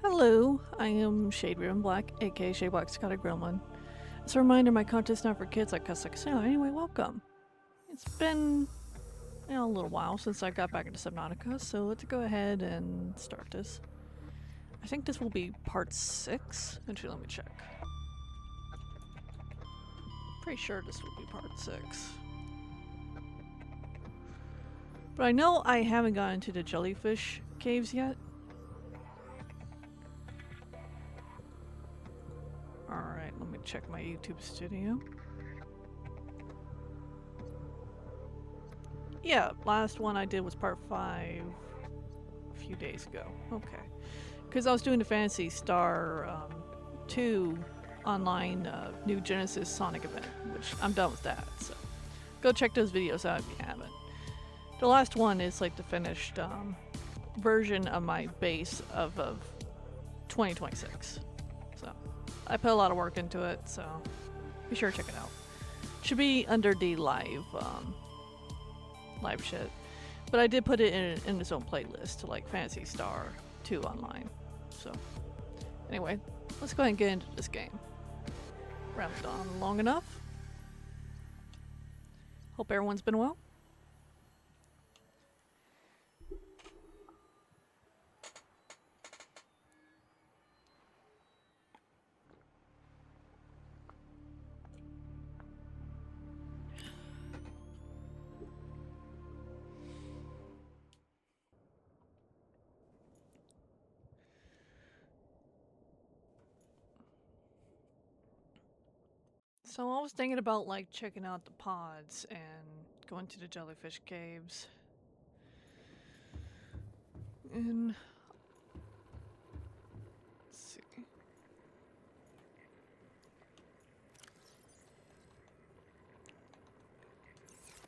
Hello, I am Shade Raven Black, aka Shade Black Scotty Gremlin. As a reminder, my content's not for kids like cuss like a sailor. Anyway, welcome. It's been a little while since I got back into Subnautica, so let's go ahead and start this. I think this will be part 6. Actually, let me check. Pretty sure this will be part 6. But I know I haven't gotten into the jellyfish caves yet. Alright, let me check my YouTube studio. Yeah, last one I did was part 5 a few days ago. Okay. Because I was doing the Phantasy Star 2 online New Genesis Sonic event, which I'm done with that, so go check those videos out if you haven't. The last one is like the finished version of my base of 2026. So I put a lot of work into it, so be sure to check it out. Should be under the live shit. But I did put it in its own playlist to like Phantasy Star 2 online. So anyway, let's go ahead and get into this game. Rambled on long enough. Hope everyone's been well. So I was thinking about like checking out the pods and going to the jellyfish caves. And let's see.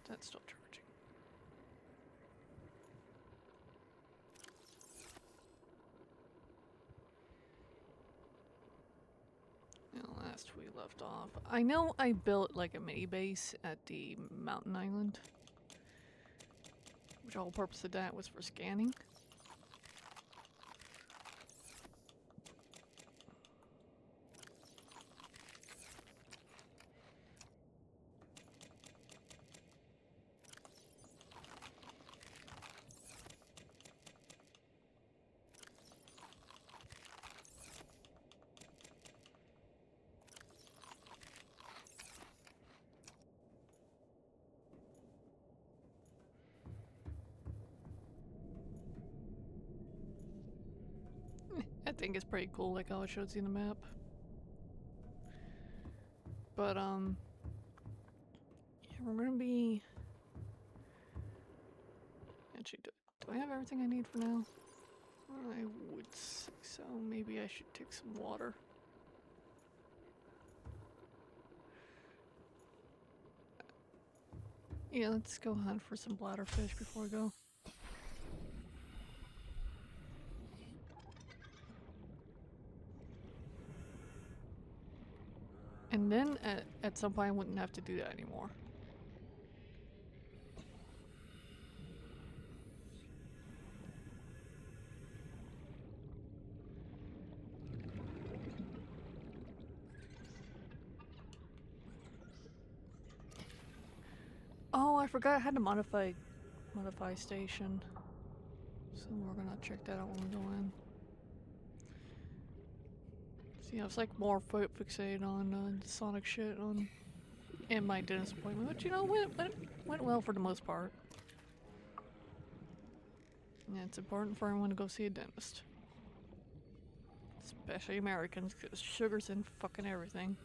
That's still charging. Last we left off, I know I built like a mini base at the mountain island, which the whole purpose of that was for scanning. I think it's pretty cool, like how it shows you the map. But yeah, we're gonna be. Actually, do I have everything I need for now? I would say so. Maybe I should take some water. Yeah, let's go hunt for some bladderfish before we go. And then at some point I wouldn't have to do that anymore. Oh, I forgot I had to modify station. So we're gonna check that out when we go in. See, I was like more fixated on Sonic shit and my dentist appointment, but you know, went well for the most part. Yeah, it's important for everyone to go see a dentist. Especially Americans, because sugar's in fucking everything.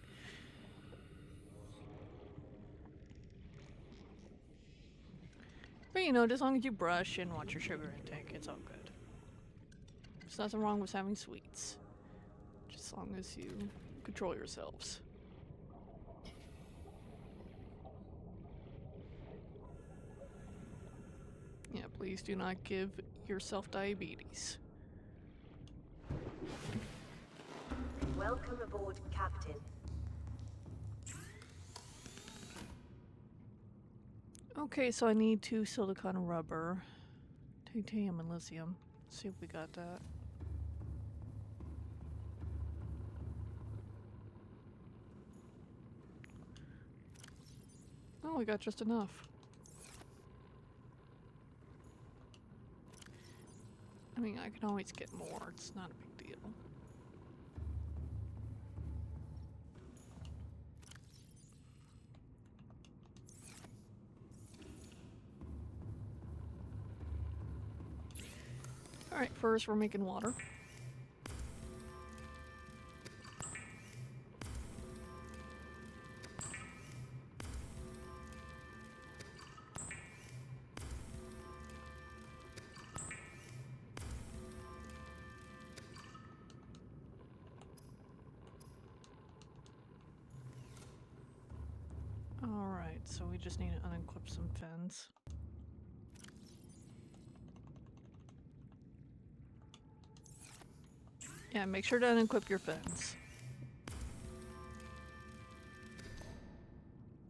But you know, as long as you brush and watch your sugar intake, it's all good. There's nothing wrong with having sweets. Just as long as you control yourselves. Yeah, please do not give yourself diabetes. Welcome aboard, Captain. Okay, so I need 2 silicon rubber, titanium and lithium. Let's see if we got that. we got just enough. I mean, I can always get more. It's not a big deal. Alright, first we're making water. Alright, so we just need to unequip some fins. Yeah, make sure to unequip your fins.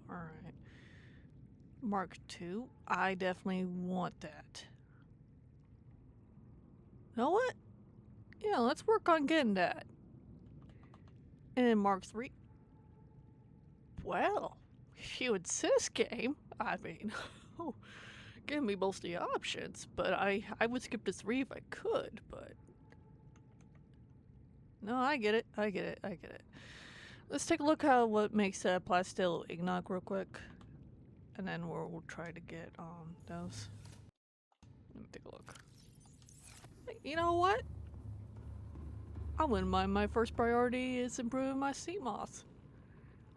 Alright. Mark II. I definitely want that. You know what? Yeah, let's work on getting that. And then Mark III. Well, if you insist, game. I mean, give me both the options, but I would skip to 3 if I could, but... No, I get it. I get it. I get it. Let's take a look at what makes that Plastil Ignok real quick. And then we'll try to get those. Let me take a look. You know what? I wouldn't mind. My first priority is improving my Seamoth.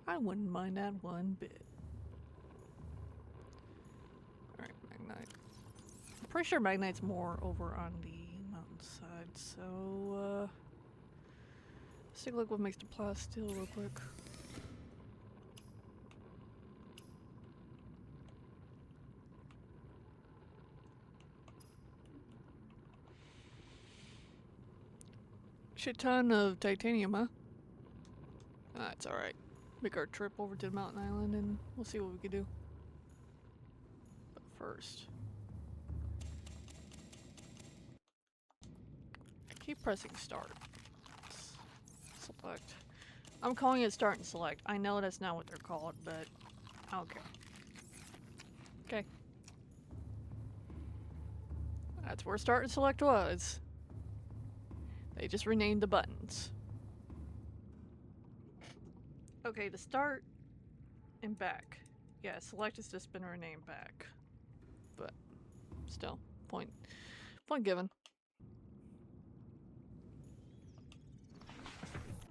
I wouldn't mind that one bit. Alright, Magnite. I'm pretty sure Magnite's more over on the mountainside, so let's take a look what makes the Plastil real quick. Shit ton of titanium, huh? That's alright. Make our trip over to the mountain island and we'll see what we can do. But first... I keep pressing start. Select. I'm calling it start and select. I know that's not what they're called, but I don't care. Okay. That's where start and select was. They just renamed the buttons. Okay, to start and back. Yeah, select has just been renamed back. But still, point given.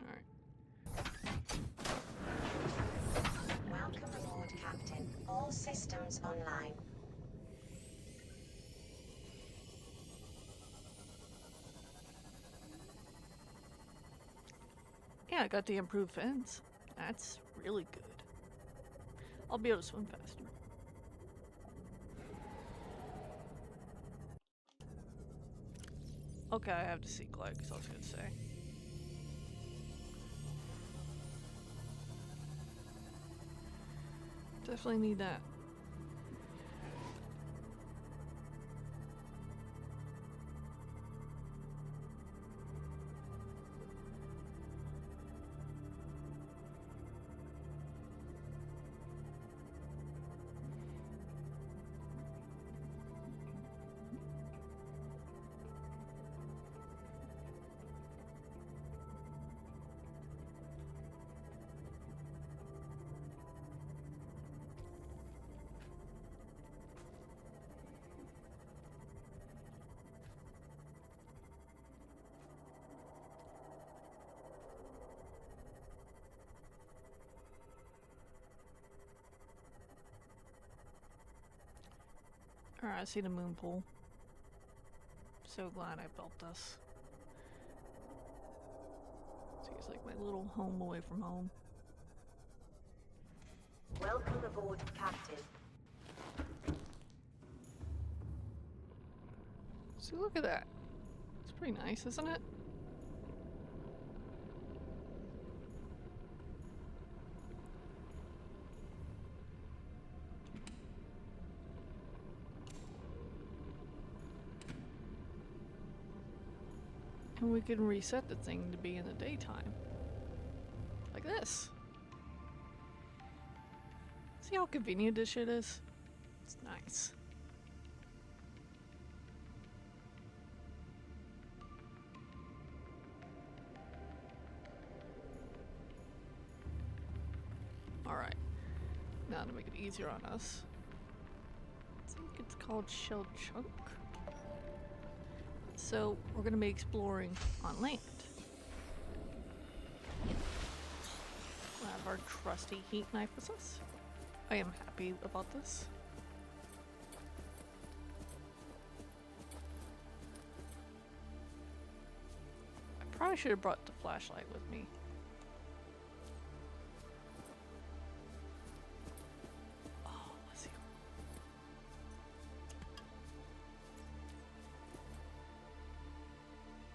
Alright. Welcome aboard, Captain. All systems online. Yeah, I got the improved fins. That's really good. I'll be able to swim faster. Okay, I have to see Glide because I was gonna say. Definitely need that. Alright, I see the moon pool. So glad I built this. It's like my little home away from home. Welcome aboard, Captain. See, look at that. It's pretty nice, isn't it? And we can reset the thing to be in the daytime. Like this. See how convenient this shit is? It's nice. Alright. Now to make it easier on us. I think it's called Shell Chunk. So we're gonna be exploring on land. We'll have our trusty heat knife with us. I am happy about this. I probably should have brought the flashlight with me. Oh, let's see.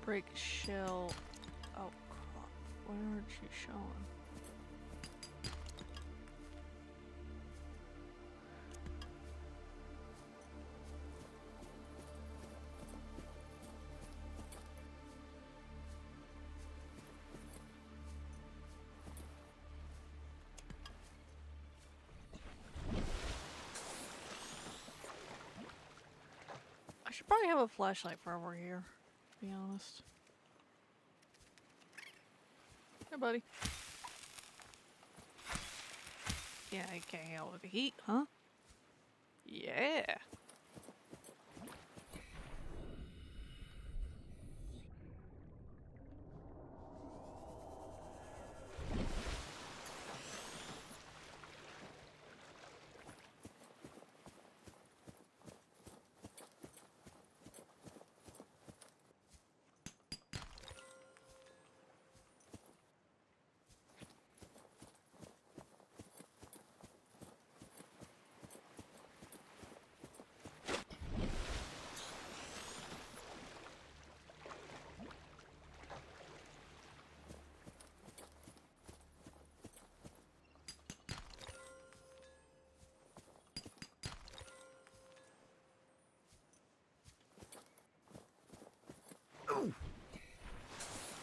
Break shell. Oh, crap. Where aren't you showing? I should probably have a flashlight for over here, to be honest. Hey, buddy. Yeah, I can't handle the heat, huh? Yeah.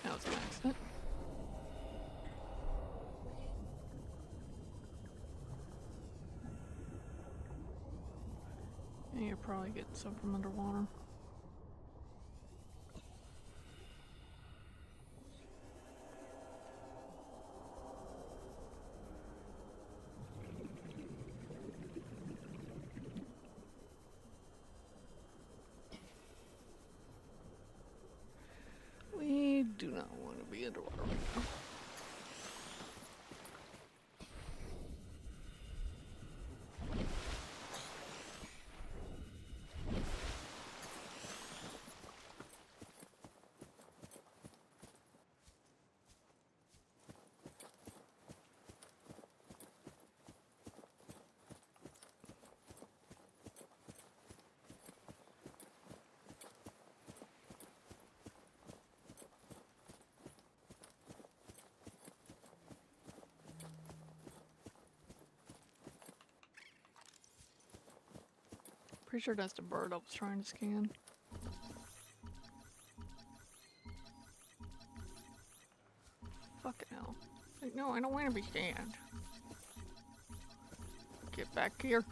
That was an accident. And you're probably getting some from underwater. We do not want to be underwater right now. Pretty sure that's the bird I was trying to scan. Fucking hell. Like, no, I don't want to be scanned. Get back here.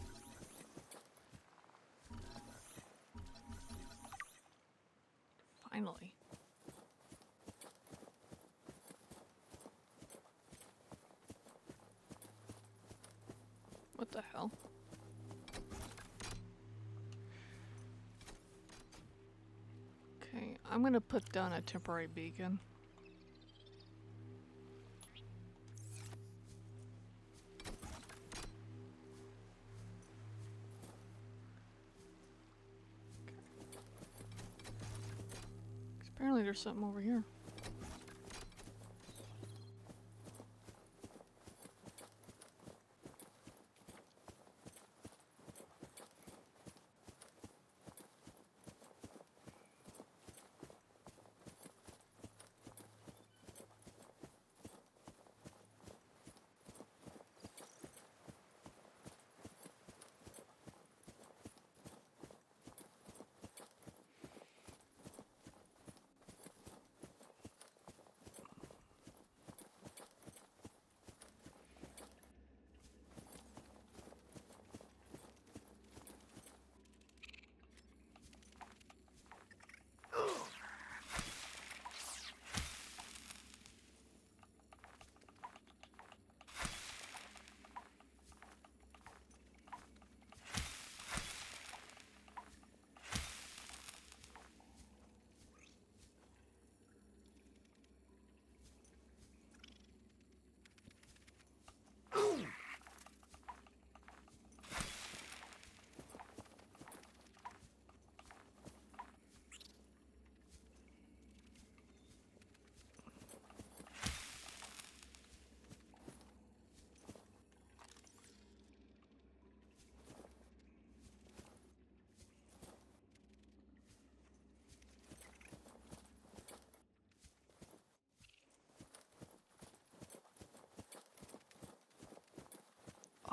Finally. What the hell? Okay, I'm gonna put down a temporary beacon. Apparently there's something over here.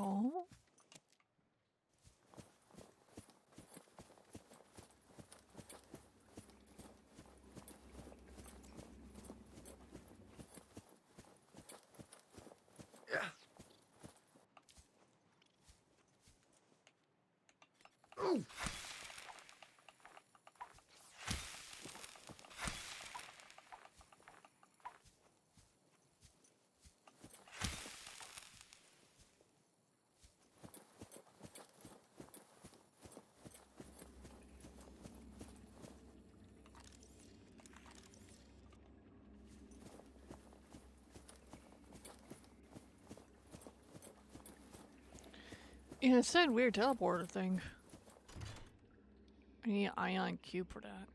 Oh. Yeah. Ooh. Yeah, it's that weird teleporter thing. I need an ion cube for that.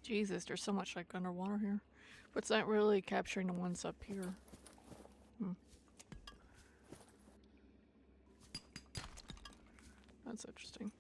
Jesus, there's so much like underwater here. But it's not really capturing the ones up here. That's interesting.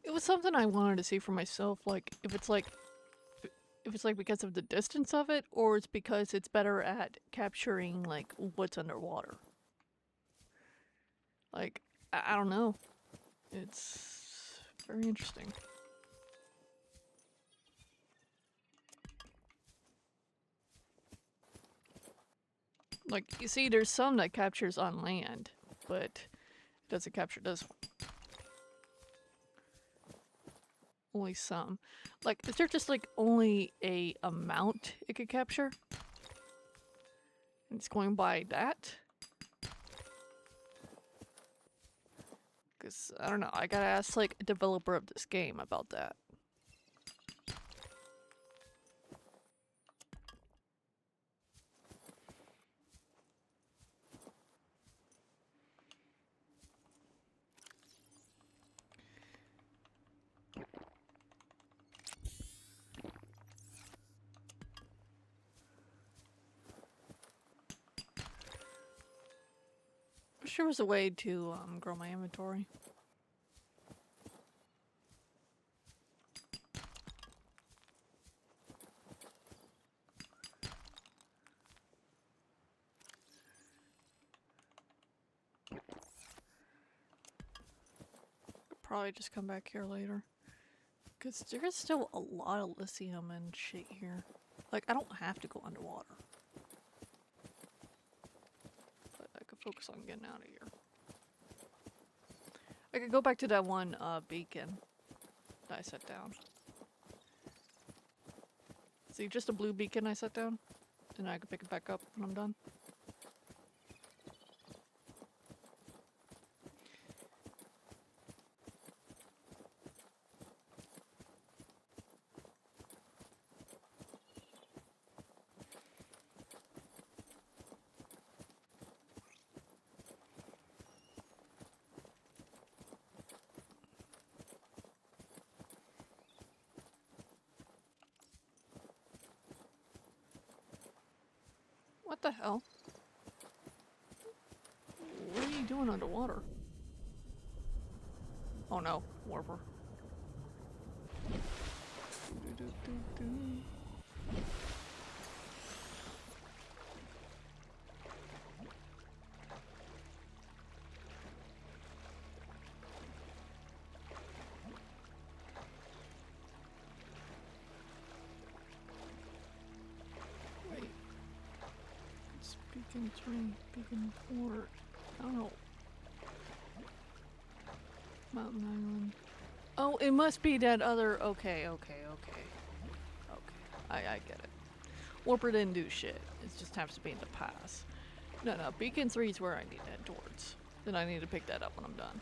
It was something I wanted to see for myself, like if it's like because of the distance of it, or it's because it's better at capturing like what's underwater. Like I don't know. It's very interesting. Like you see, there's some that captures on land, but it doesn't capture this one. Only some. Like, is there just like only a amount it could capture? And it's going by that? Because, I don't know, I gotta ask like a developer of this game about that. I wish there was a way to grow my inventory. Could probably just come back here later. Because there's still a lot of lithium and shit here. Like, I don't have to go underwater. But I could focus on getting out of here. I could go back to that one beacon that I set down. See, just a blue beacon I set down. And I can pick it back up when I'm done. What the hell? What are you doing underwater? Oh no, warper. Wait. It's beacon 3, beacon 4. I don't know. Mountain Island. Oh, it must be that other. Okay. I get it. Warper didn't do shit. It just happens to be in the pass. No, Beacon 3 is where I need to head towards. Then I need to pick that up when I'm done.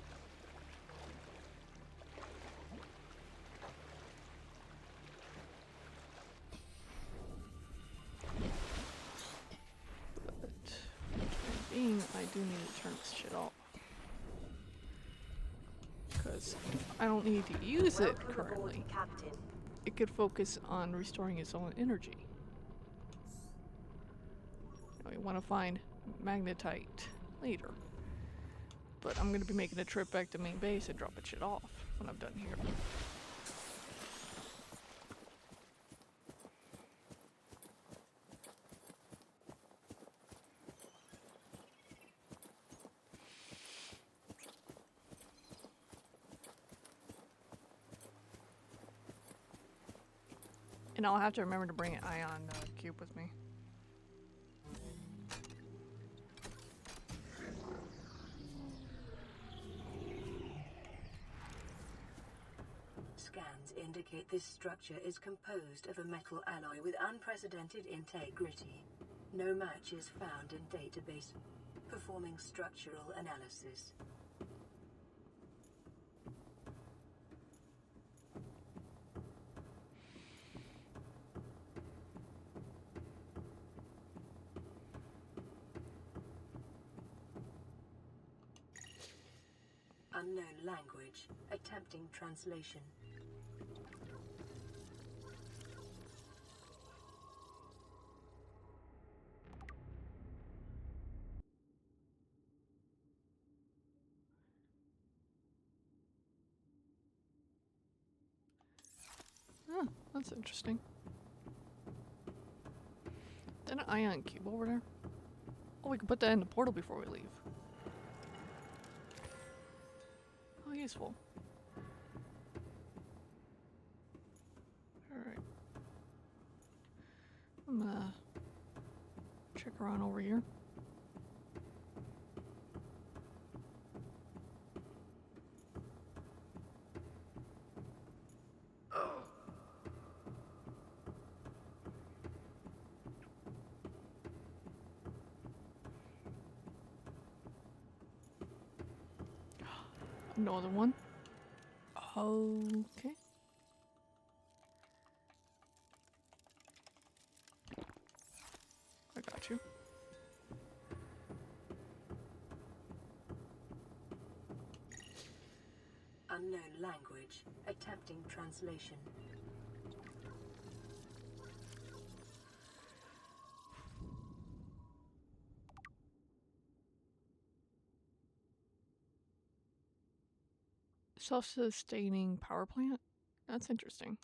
But, being, I do need to turn this shit off. Because I don't need to use it Welcome currently. aboard, Captain. It could focus on restoring its own energy. You want to find magnetite later. But I'm going to be making a trip back to main base and dropping shit off when I'm done here. And I'll have to remember to bring an ion cube with me. Scans indicate this structure is composed of a metal alloy with unprecedented integrity. No match is found in database. Performing structural analysis. Unknown language. Attempting translation. Oh, that's interesting. Is that an ion cube over there? Oh, we can put that in the portal before we leave. Oh, useful. Alright. I'm gonna check around over here. Another one. Okay. I got you. Unknown language. Attempting translation. Self-sustaining power plant? That's interesting.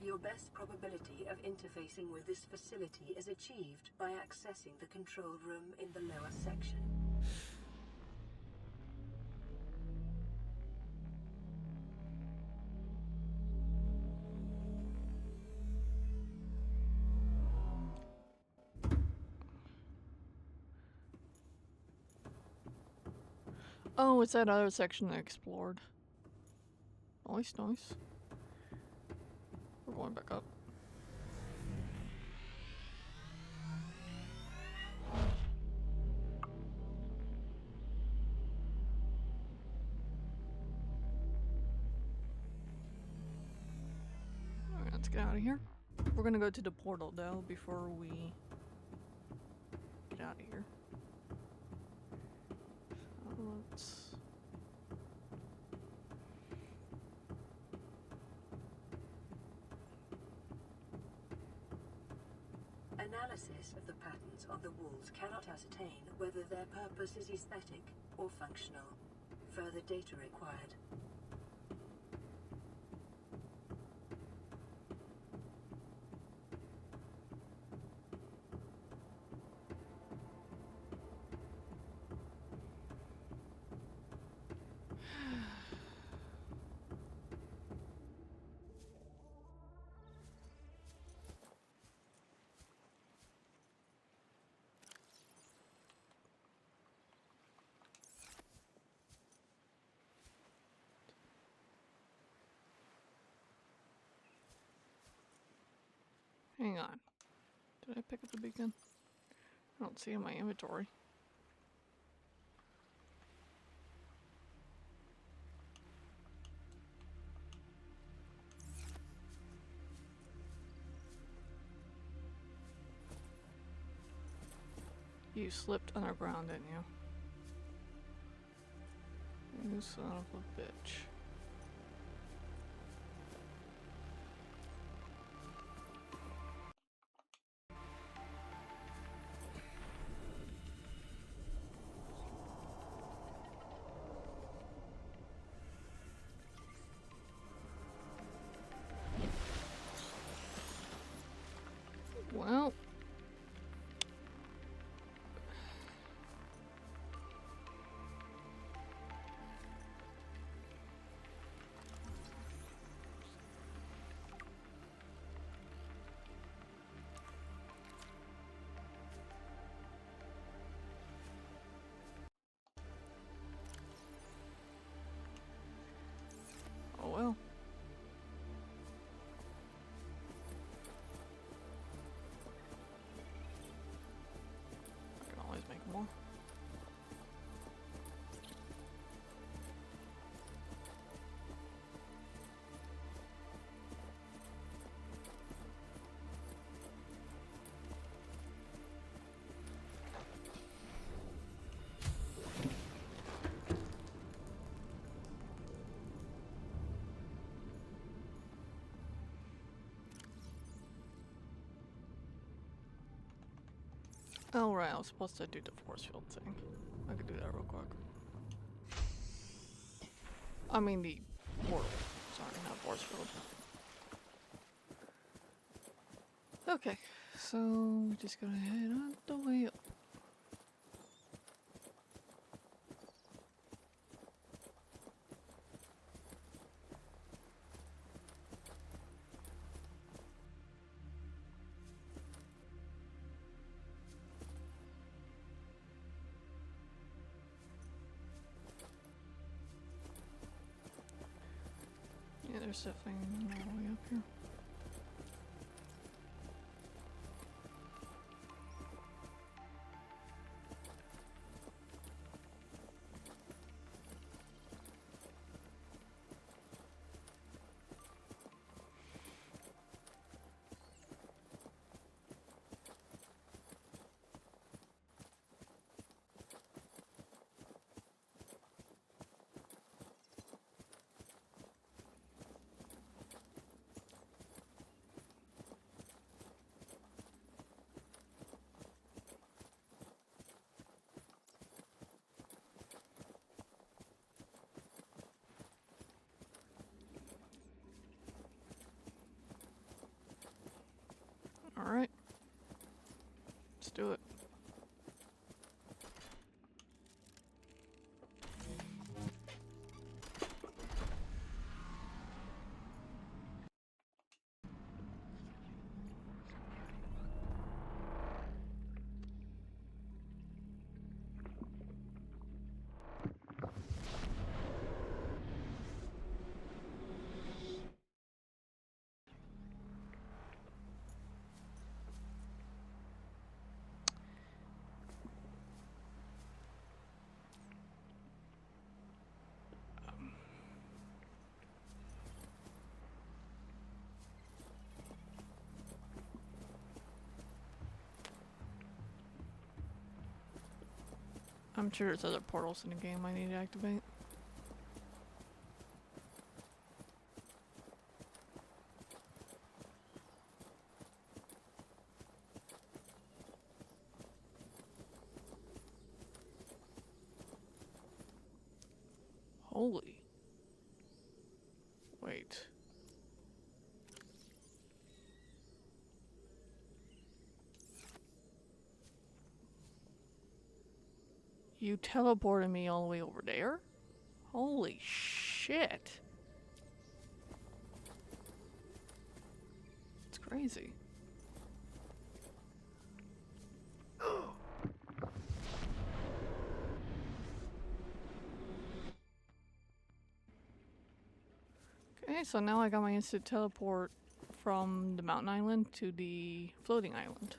Your best probability of interfacing with this facility is achieved by accessing the control room in the lower section. Oh, it's that other section I explored. Nice. We're going back up. Alright, let's get out of here. We're gonna go to the portal though before we get out of here. So let's... Analysis of the patterns on the walls cannot ascertain whether their purpose is aesthetic or functional. Further data required. Hang on. Did I pick up the beacon? I don't see it in my inventory. You slipped underground, didn't you? You son of a bitch. Well. Oh well. I can always make more. Oh right, I was supposed to do the force field thing. I could do that real quick. I mean the portal. Sorry, not force field. Okay, so we're just gonna head on the way up. Yeah, there's definitely no way up here. Alright. Let's do it. I'm sure there's other portals in the game I need to activate. Holy. Wait. You teleported me all the way over there? Holy shit. It's crazy. Okay, so now I got my instant teleport from the mountain island to the floating island.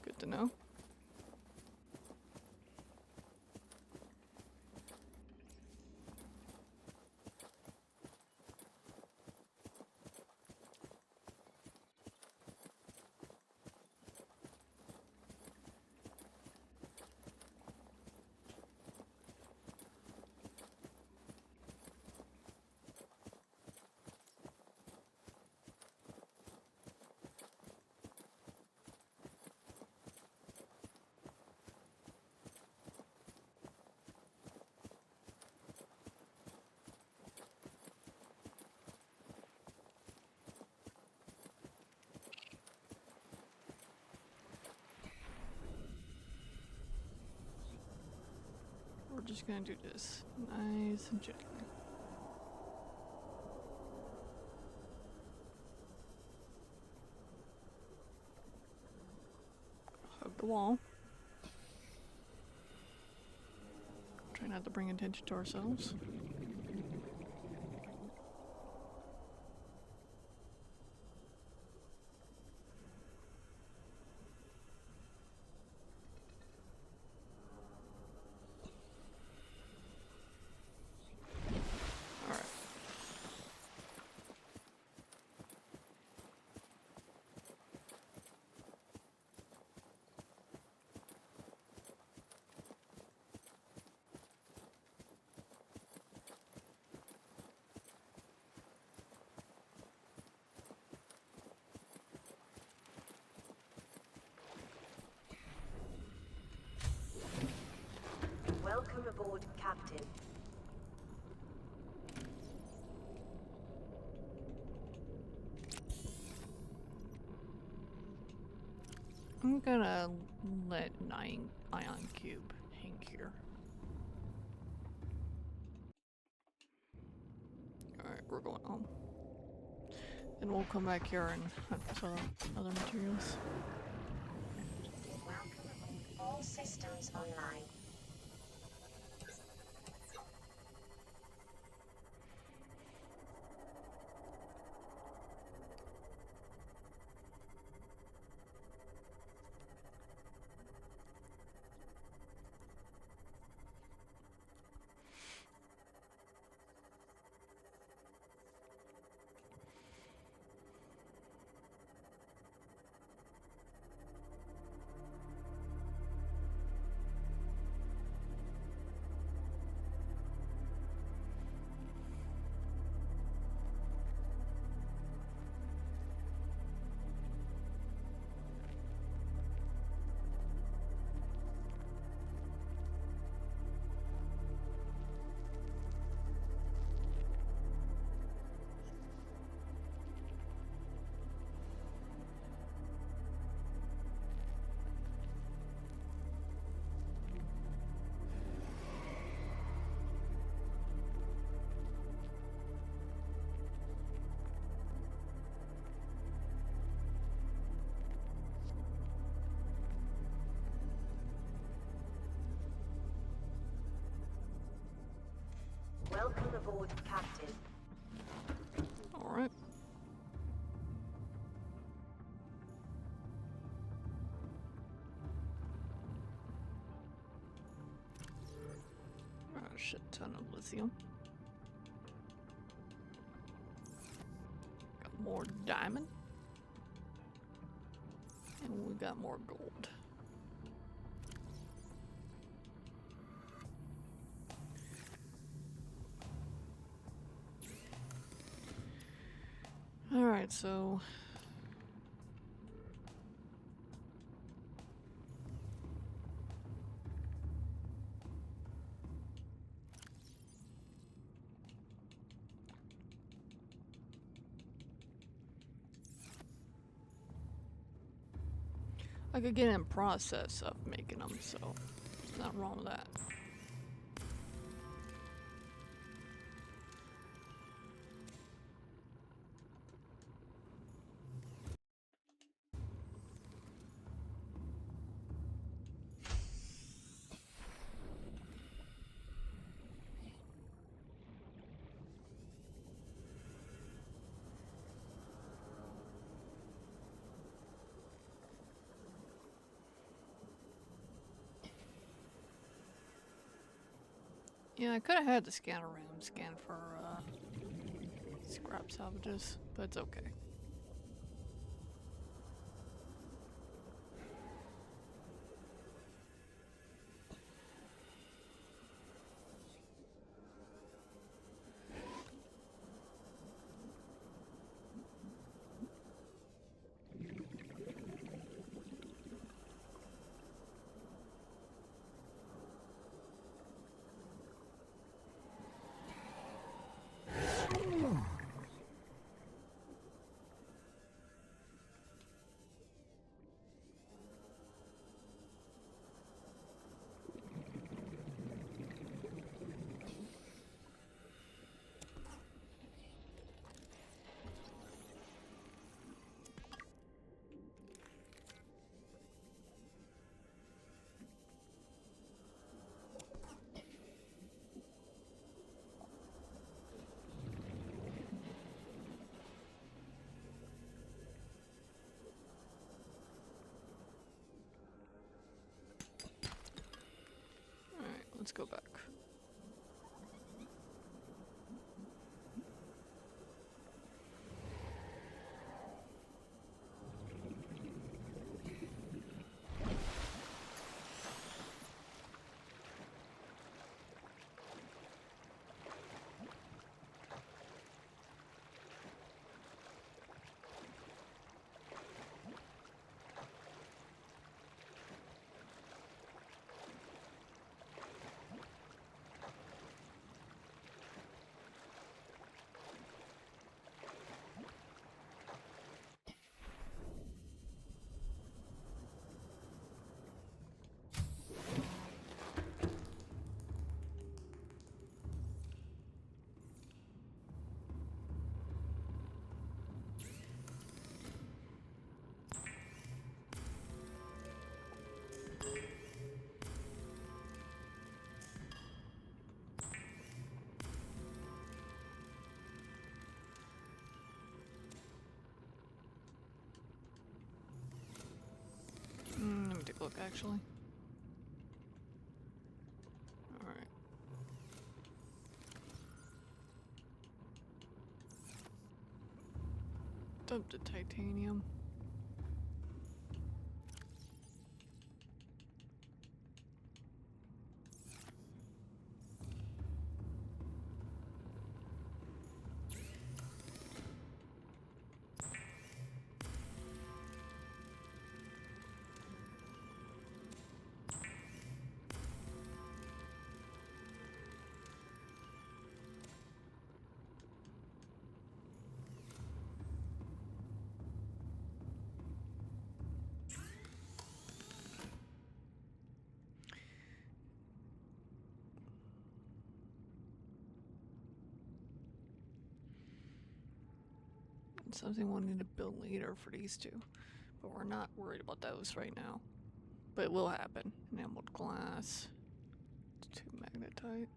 Good to know. We're just gonna do this nice and gently. Hug the wall. Try not to bring attention to ourselves. Welcome aboard, Captain. I'm gonna let an ion cube hang here. Alright, we're going home. And we'll come back here and hunt some other materials. Welcome aboard. All systems online. Welcome aboard, Captain. Alright. A shit ton of lithium. Got more diamond. And we got more gold. Alright, so I could get in process of making them, so there's nothing wrong with that. Yeah, I could have had the scanner random scan for scrap salvages, but it's okay. Alright, let's go back. Let me take a look, actually. Alright. Dump the titanium. Something we'll need to build later for these two, but we're not worried about those right now. But it will happen. Enameled glass, 2 magnetite.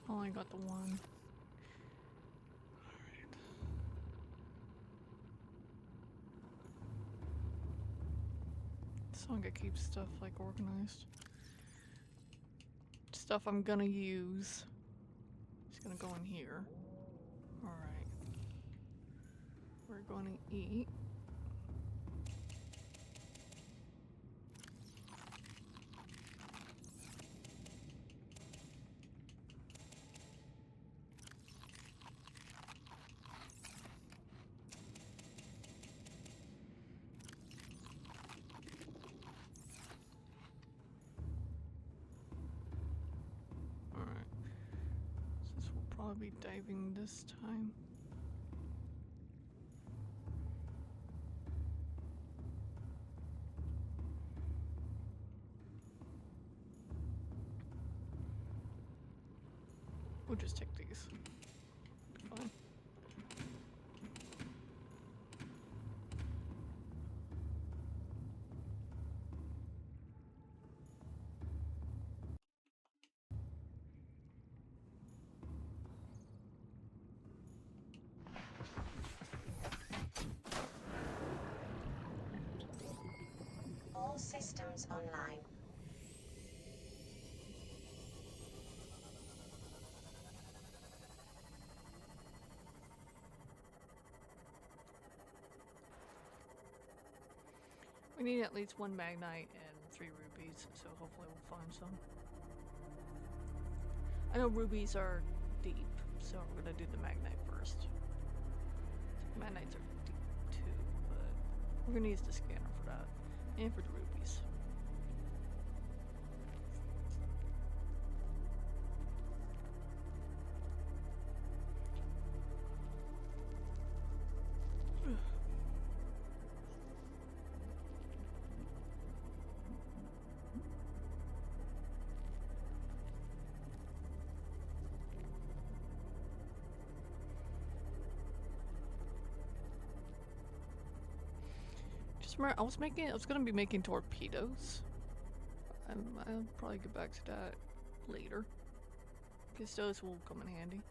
Oh, I got the one. Alright. So I'm gonna keep stuff like organized. Stuff I'm gonna use. It's gonna go in here. Alright. We're going to eat. I'll be diving this time. We'll just take these. Fine. All systems online. We need at least 1 magnite and 3 rubies, so hopefully we'll find some. I know rubies are deep, so we're gonna do the magnite first. Magnites are deep too, but we're gonna use the scanner for that. And for the rubies. Just remember, I was gonna be making torpedoes. I'll probably get back to that later. Because those will come in handy.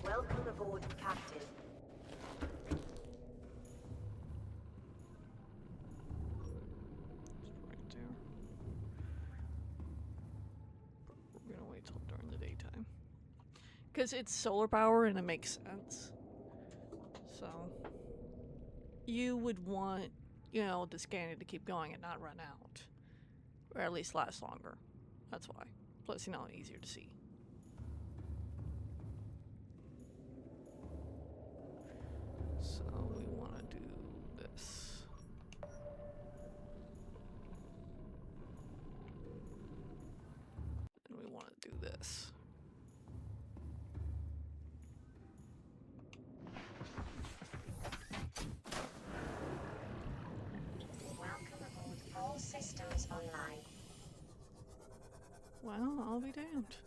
Welcome aboard, Captain. Right there. We're gonna wait till during the daytime. Because it's solar power and it makes sense. So, you would want, you know, the scanner to keep going and not run out. Or at least last longer. That's why. Plus, you know, easier to see. So, we want to do this. And we want to do this. Welcome aboard. All systems online. Well, I'll be damned.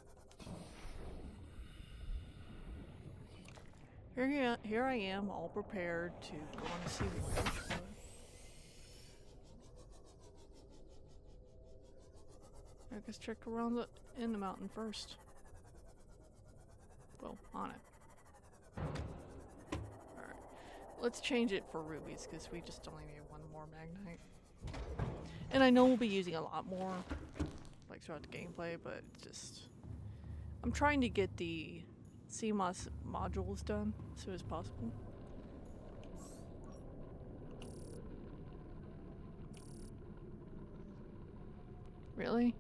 Here I am, all prepared to go on a sea voyage. I guess check around in the mountain first. Well, on it. Alright. Let's change it for rubies, because we just only need 1 more magnite. And I know we'll be using a lot more, like throughout the gameplay, but it's just... I'm trying to get the Seamoth modules done as soon as possible. Really?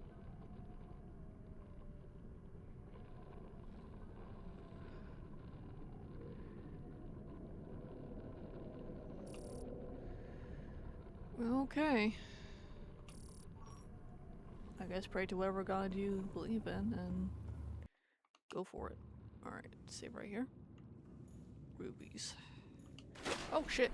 Well, okay. I guess pray to whatever god you believe in and go for it. Alright, save right here. Rubies. Oh shit!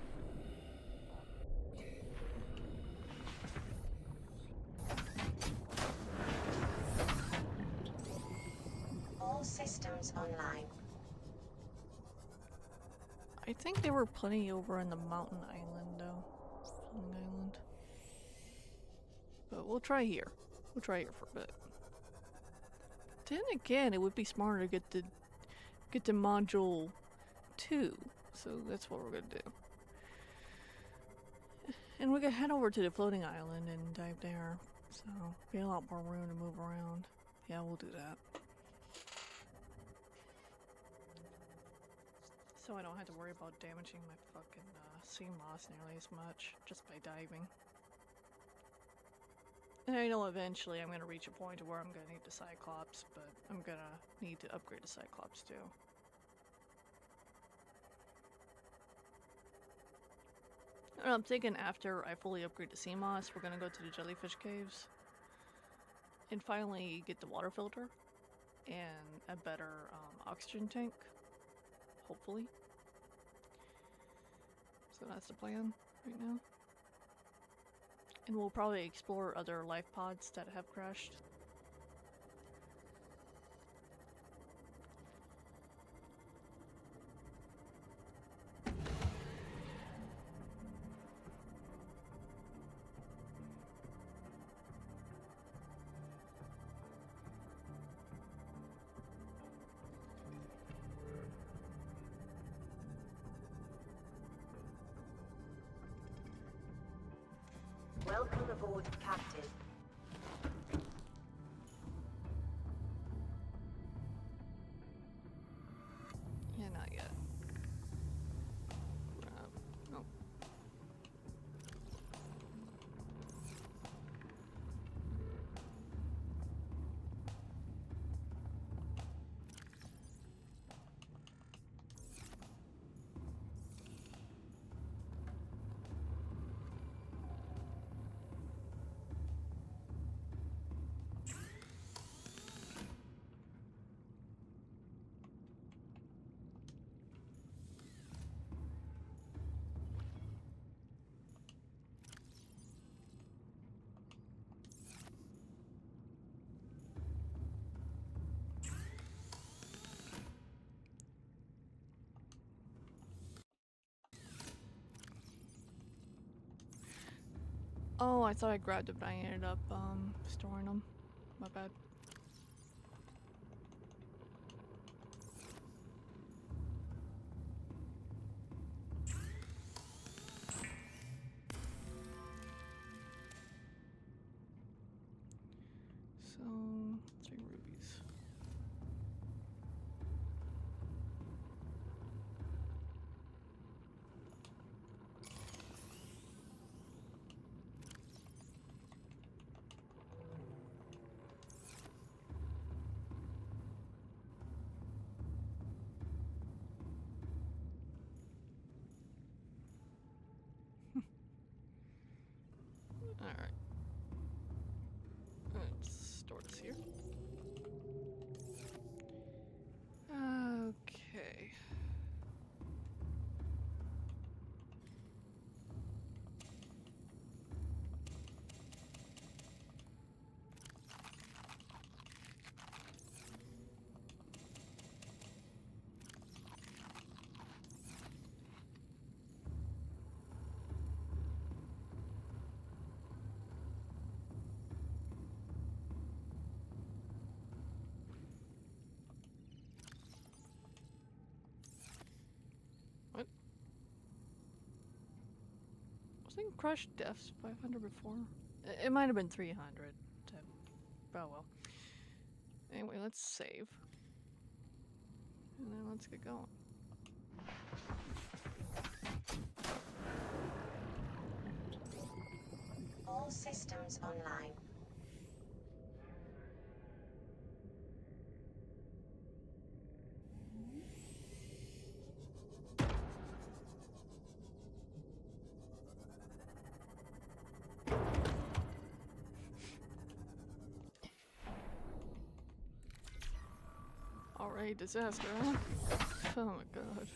All systems online. I think there were plenty over in the mountain island though. Floating island. But we'll try here. We'll try here for a bit. Then again, it would be smarter to get the module 2. So that's what we're gonna do. And we can head over to the floating island and dive there. So be a lot more room to move around. Yeah, we'll do that. So I don't have to worry about damaging my fucking Seamoth nearly as much just by diving. And I know eventually I'm gonna reach a point where I'm gonna need the Cyclops, but I'm gonna need to upgrade the Cyclops too. And I'm thinking after I fully upgrade the Seamoth, we're gonna go to the jellyfish caves and finally get the water filter. and a better oxygen tank, hopefully. So that's the plan right now. And we'll probably explore other life pods that have crashed. Welcome aboard, Captain. Yeah, not yet. Oh. Oh, I thought I grabbed it, but I ended up storing them. My bad. So, 3 rubies. Alright. Let's store this here. Okay. What? Wasn't crush deaths 500 before? It might have been 300. Oh well. Anyway, let's save. And then let's get going. All systems online. Alright, disaster, huh? Oh my god.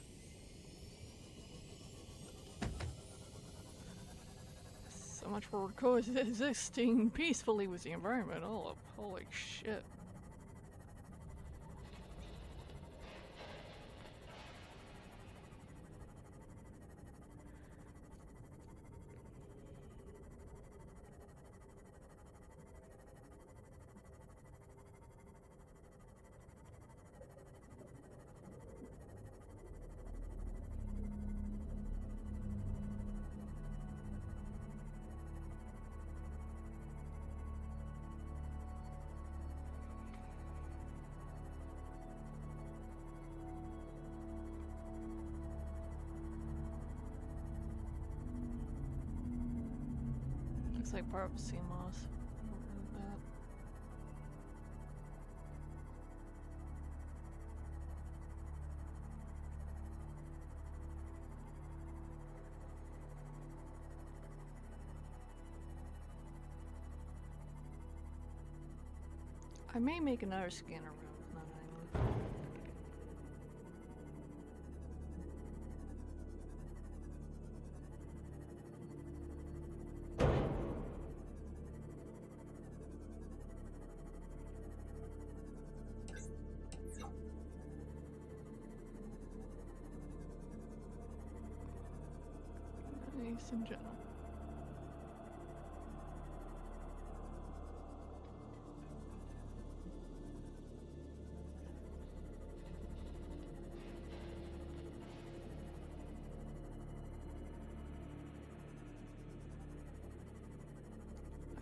So much for coexisting peacefully with the environment. Oh, holy shit. Looks like part of Seamoth. I may make another scanner room. Just in general.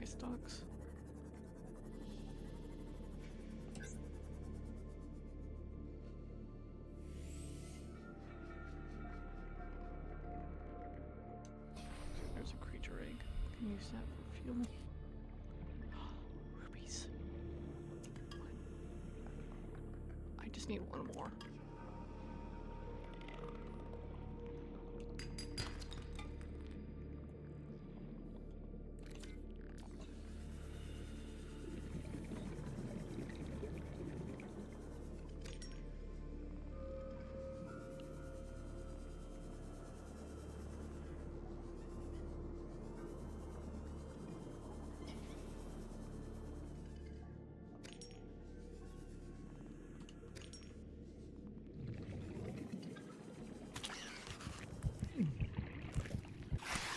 Ice dogs. There's a creature egg. Can use that for fuel. Rubies. I just need one more.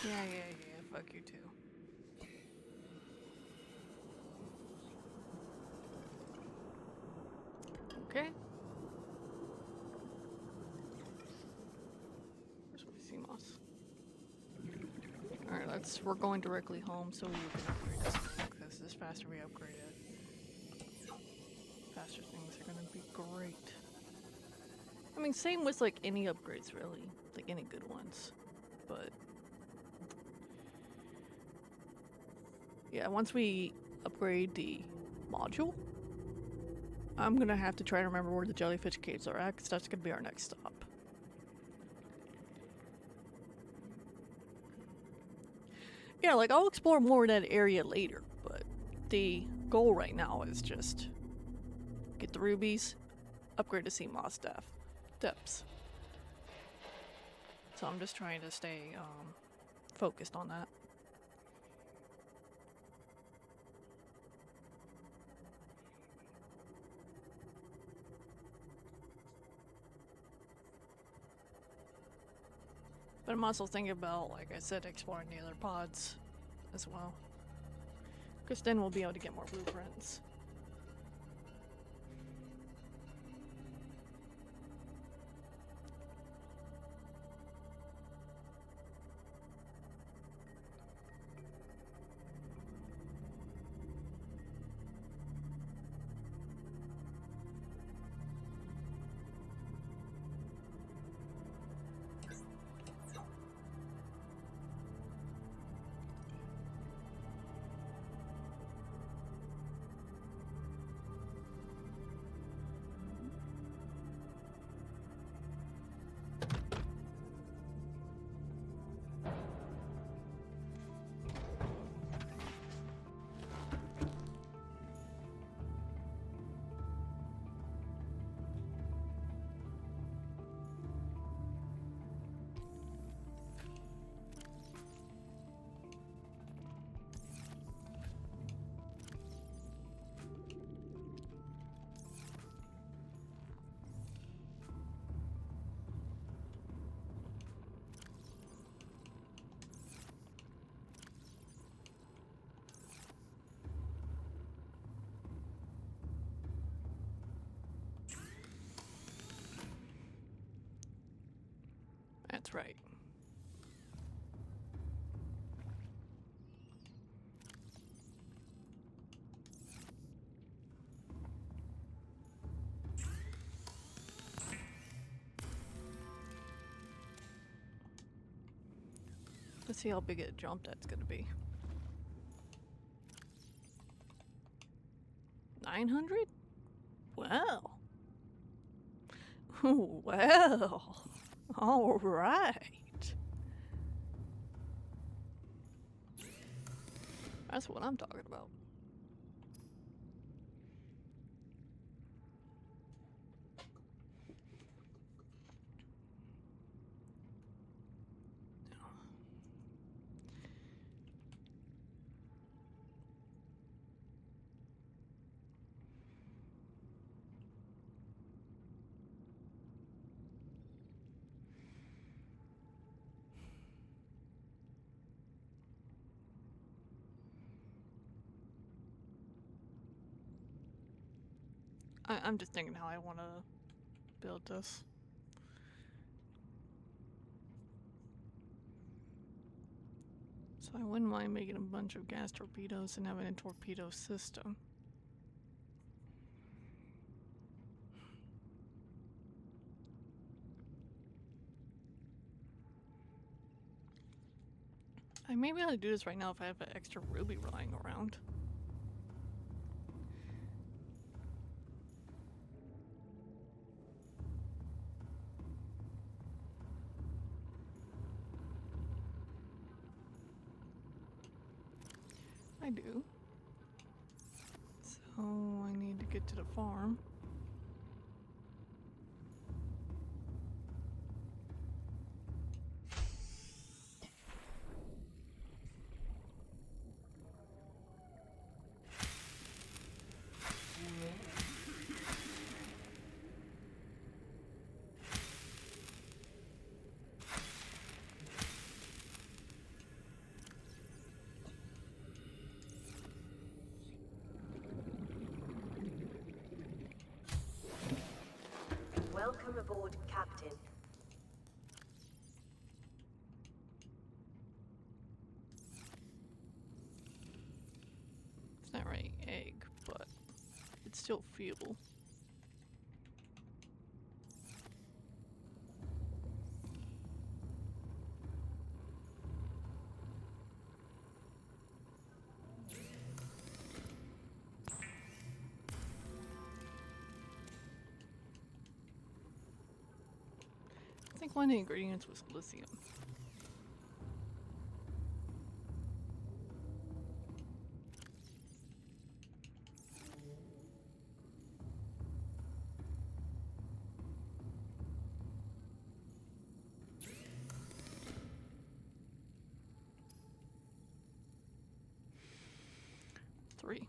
Yeah, fuck you too. Okay. Where's my Seamoth? Alright, we're going directly home so we can upgrade this. Because this faster we upgrade it, faster things are gonna be great. I mean, same with like any upgrades really. Like any good ones. But yeah, once we upgrade the module, I'm gonna have to try to remember where the jellyfish caves are at, because that's gonna be our next stop. Yeah, like I'll explore more of that area later, but the goal right now is just get the rubies, upgrade the Seamoth depths. So I'm just trying to stay focused on that. But I'm also thinking about, like I said, exploring the other pods as well. Because then we'll be able to get more blueprints. That's right. Let's see how big a jump that's gonna be. 900? Well. Well. All right. That's what I'm talking about. I'm just thinking how I want to build this. So I wouldn't mind making a bunch of gas torpedoes and having a torpedo system. I may be able to do this right now if I have an extra ruby lying around. I do. So I need to get to the farm. Welcome aboard, Captain. It's not really egg, but it's still fuel. I think one of the ingredients was lithium. Three.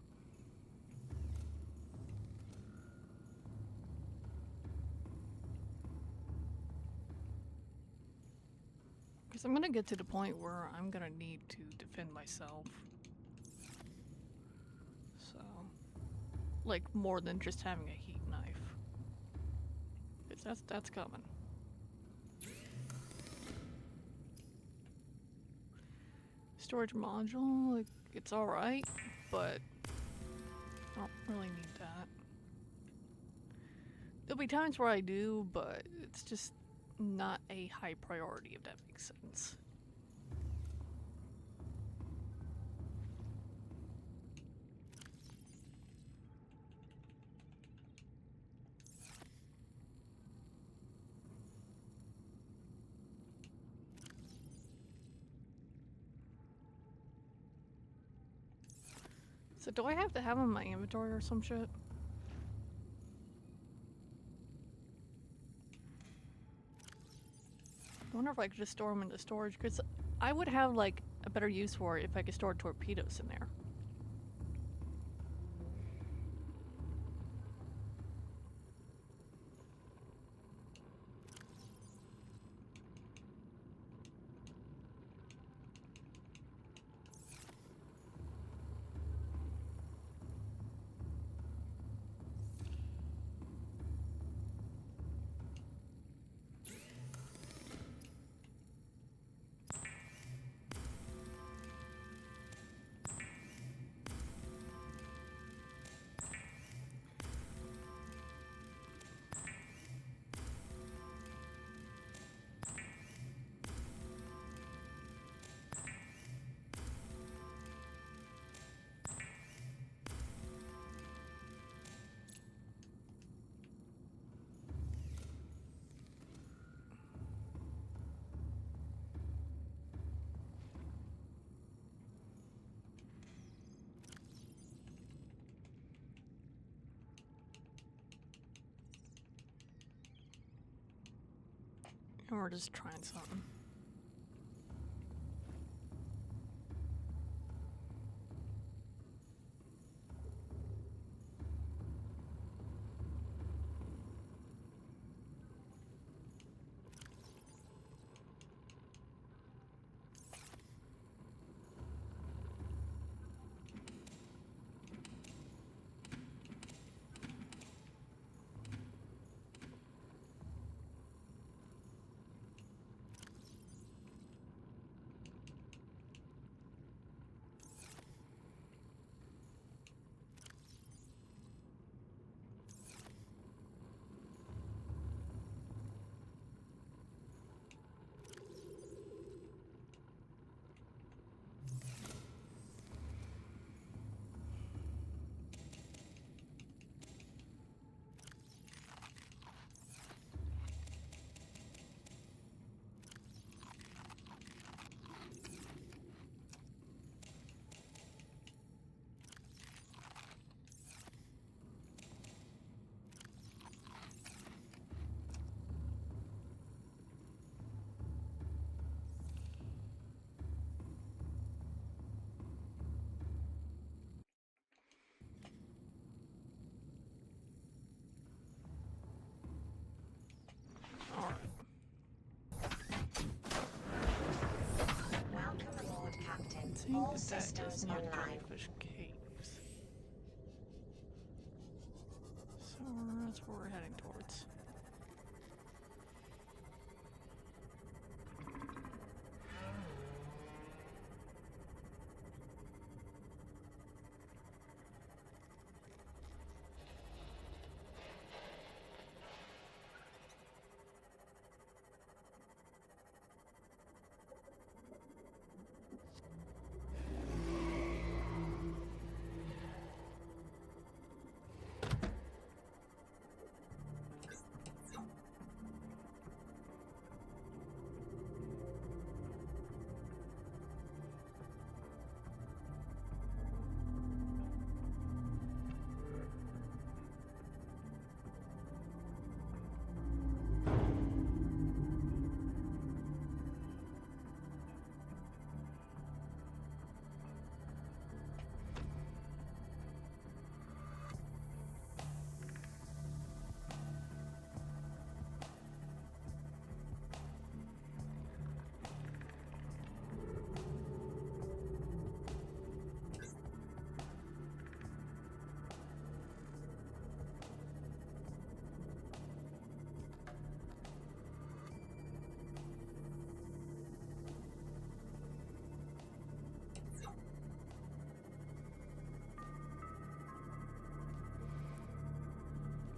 Because I'm gonna get to the point where I'm gonna need to defend myself. So, like more than just having a heat knife. Because that's coming. Storage module, like, it's alright, but I don't really need that. There'll be times where I do, but it's just not a high priority, if that makes sense. So do I have to have them in my inventory or some shit? I wonder if I could just store them into storage, because I would have like a better use for it if I could store torpedoes in there. And we're just trying something. All that is systems near online. Jellyfish Caves. So that's where we're heading towards.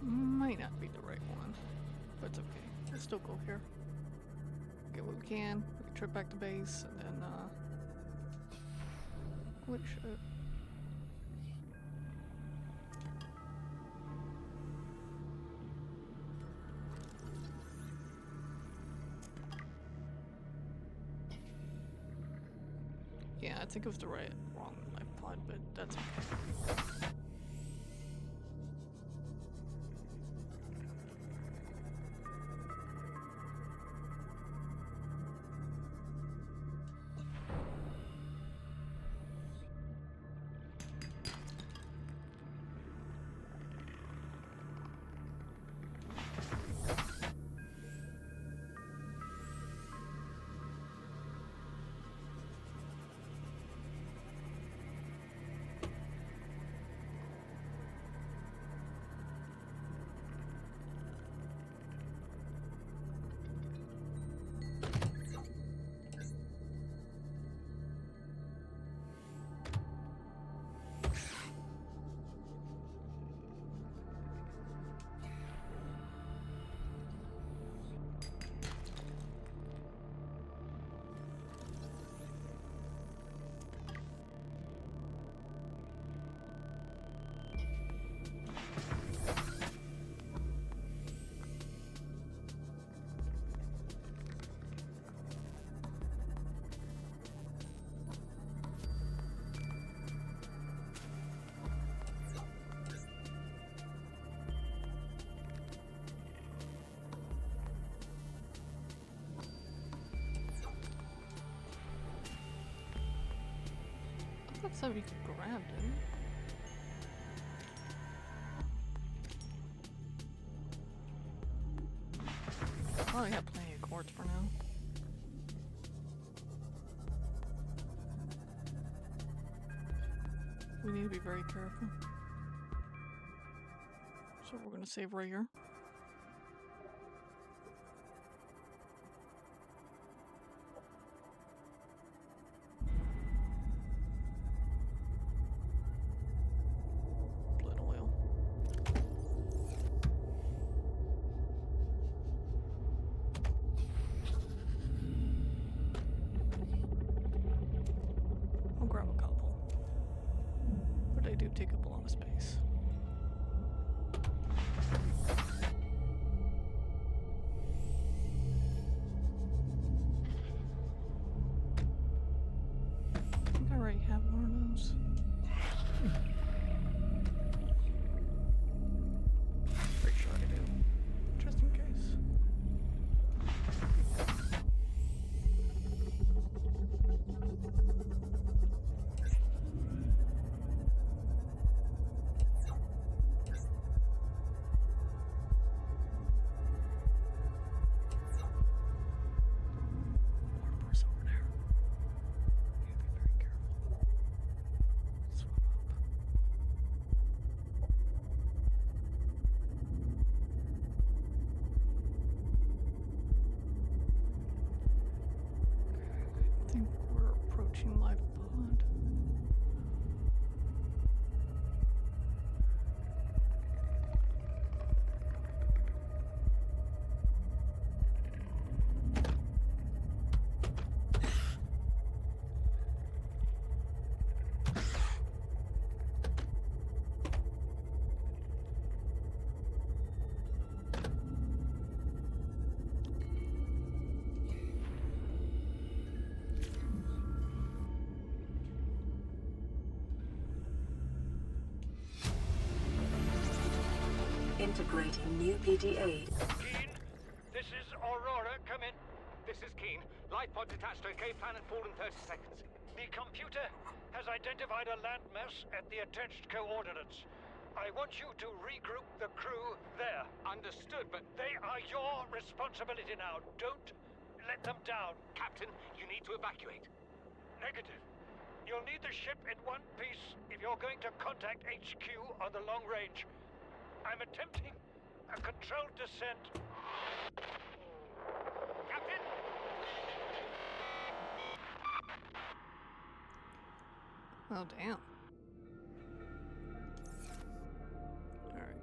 Might not be the right one, but it's okay. Let's still go here. Get what we can. We can trip back to base and then, holy shit. Yeah, I think it was the wrong life pod, but that's okay. That's something you could grab, didn't it? Oh, I got plenty of quartz for now. We need to be very careful. So we're gonna save right here. Blood oil. I'll grab a couple. But they do take up a lot of space. I think I already have one of those. Pretty sure I do. Just in case. Integrating new PTA. Keen, this is Aurora. Come in. This is Keen. Life pod detached. Okay, planet fall in 30 seconds. The computer has identified a landmass at the attached coordinates. I want you to regroup the crew there. Understood, but they are your responsibility now. Don't let them down. Captain, you need to evacuate. Negative. You'll need the ship in one piece if you're going to contact HQ on the long range. I'm attempting a controlled descent. Captain? Oh, damn. Alright.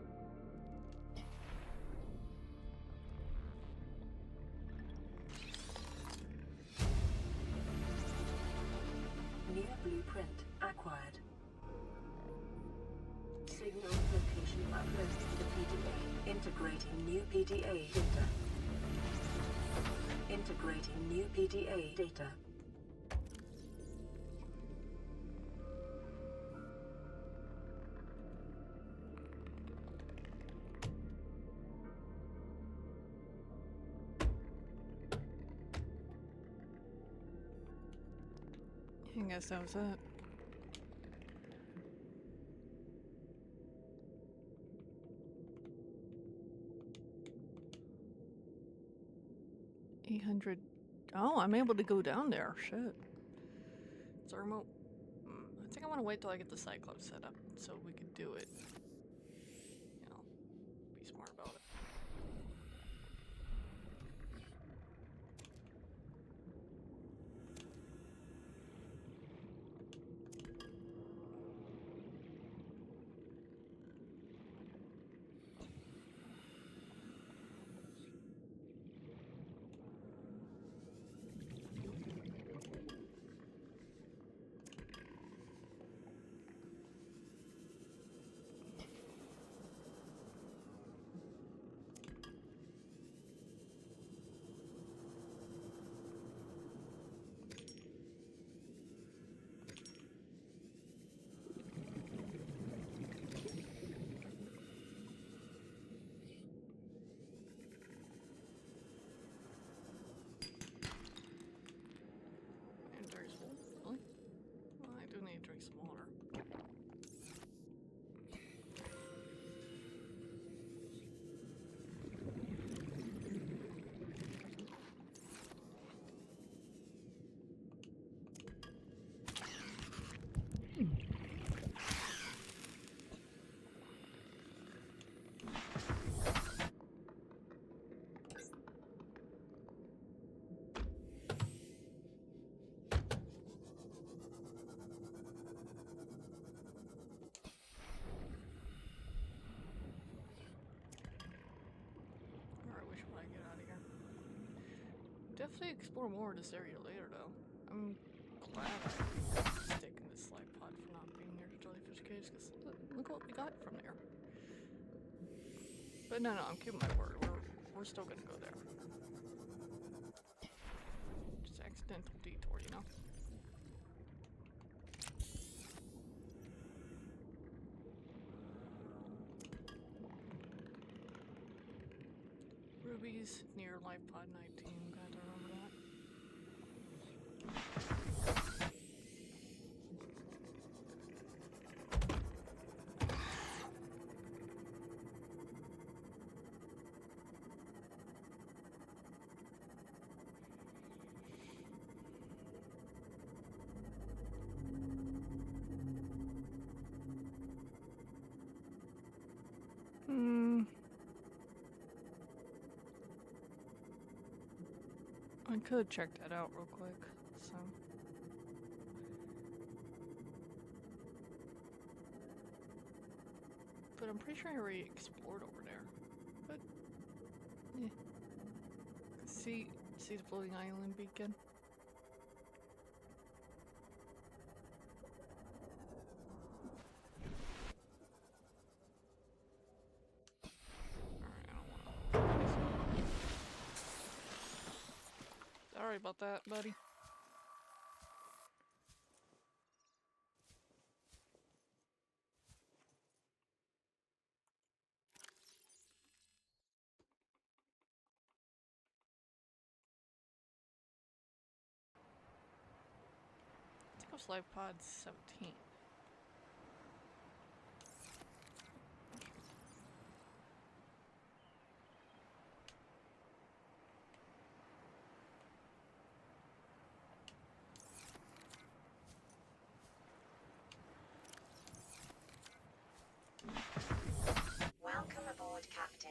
New blueprint acquired. Signal location uploaded to PTA. Integrating new PTA data. Integrating new PTA data. I guess that was it. $800. Oh, I'm able to go down there. Shit. It's a remote. I think I want to wait till I get the Cyclops set up so we can do it. You know, be smart about it. Drink some water. Definitely explore more of this area later, though. I'm glad I stick in this slide pod for not being near the jellyfish cage, because look what we got from there. But no, I'm keeping my word. We're still gonna go there. Just accidental detour, you know? Rubies near life pod 19. Glad to remember that. I could check that out real quick, so. But I'm pretty sure I already explored over there. But, yeah. See the floating island beacon? Sorry about that, buddy. Where's life pod 17? Welcome aboard, Captain.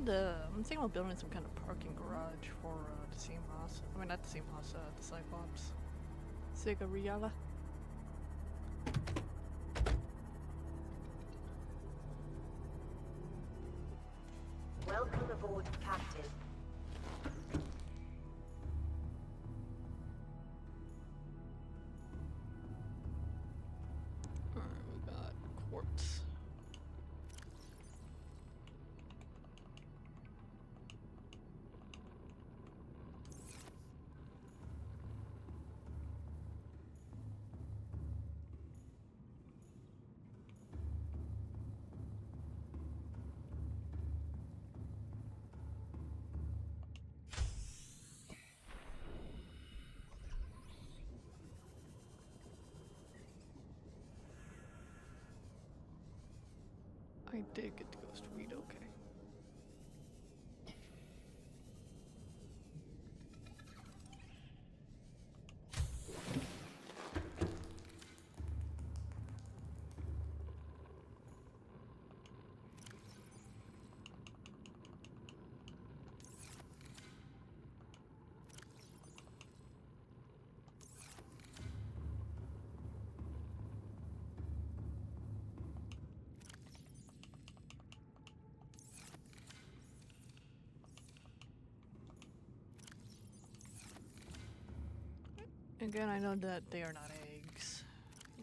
I'm thinking about building some kind of parking garage for the Seamoth. I mean, not the Seamoth, the Cyclops. Sigariala. Welcome aboard, Captain. Alright, we got quartz. I did get the ghost weed, okay. Again, I know that they are not eggs.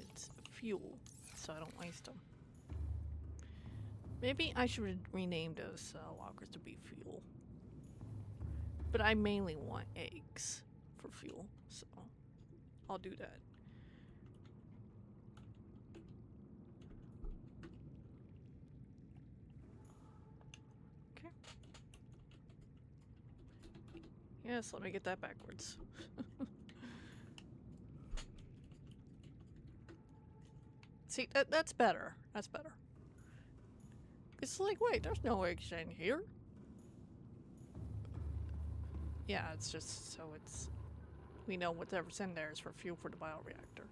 It's fuel, so I don't waste them. Maybe I should rename those lockers to be fuel. But I mainly want eggs for fuel, so I'll do that. Okay. Yes, let me get that backwards. See, that's better. That's better. It's like, wait, there's no eggs in here. Yeah, it's just so it's... We know whatever's in there is for fuel for the bioreactor.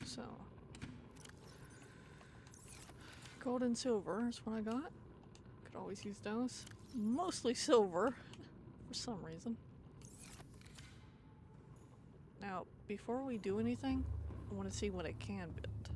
So... Gold and silver is what I got. Could always use those. Mostly silver, for some reason. Now, before we do anything, I want to see what I can build.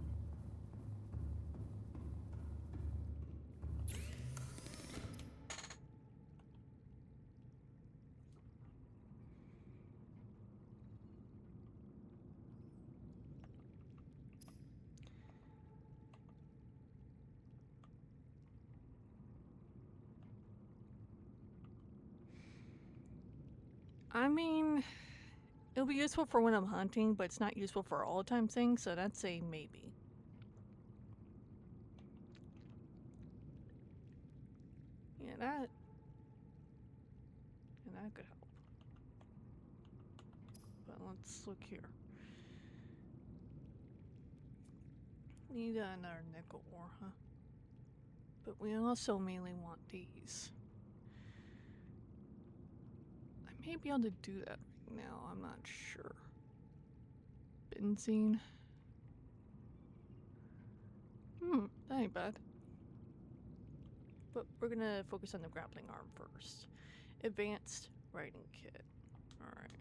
I mean, it'll be useful for when I'm hunting, but it's not useful for all the time things, so that's a maybe. Yeah, that could help. But let's look here. Need another nickel ore, huh? But we also mainly want these. I may be able to do that right now, I'm not sure. Benzene. That ain't bad. But we're gonna focus on the grappling arm first. Advanced riding kit. Alright.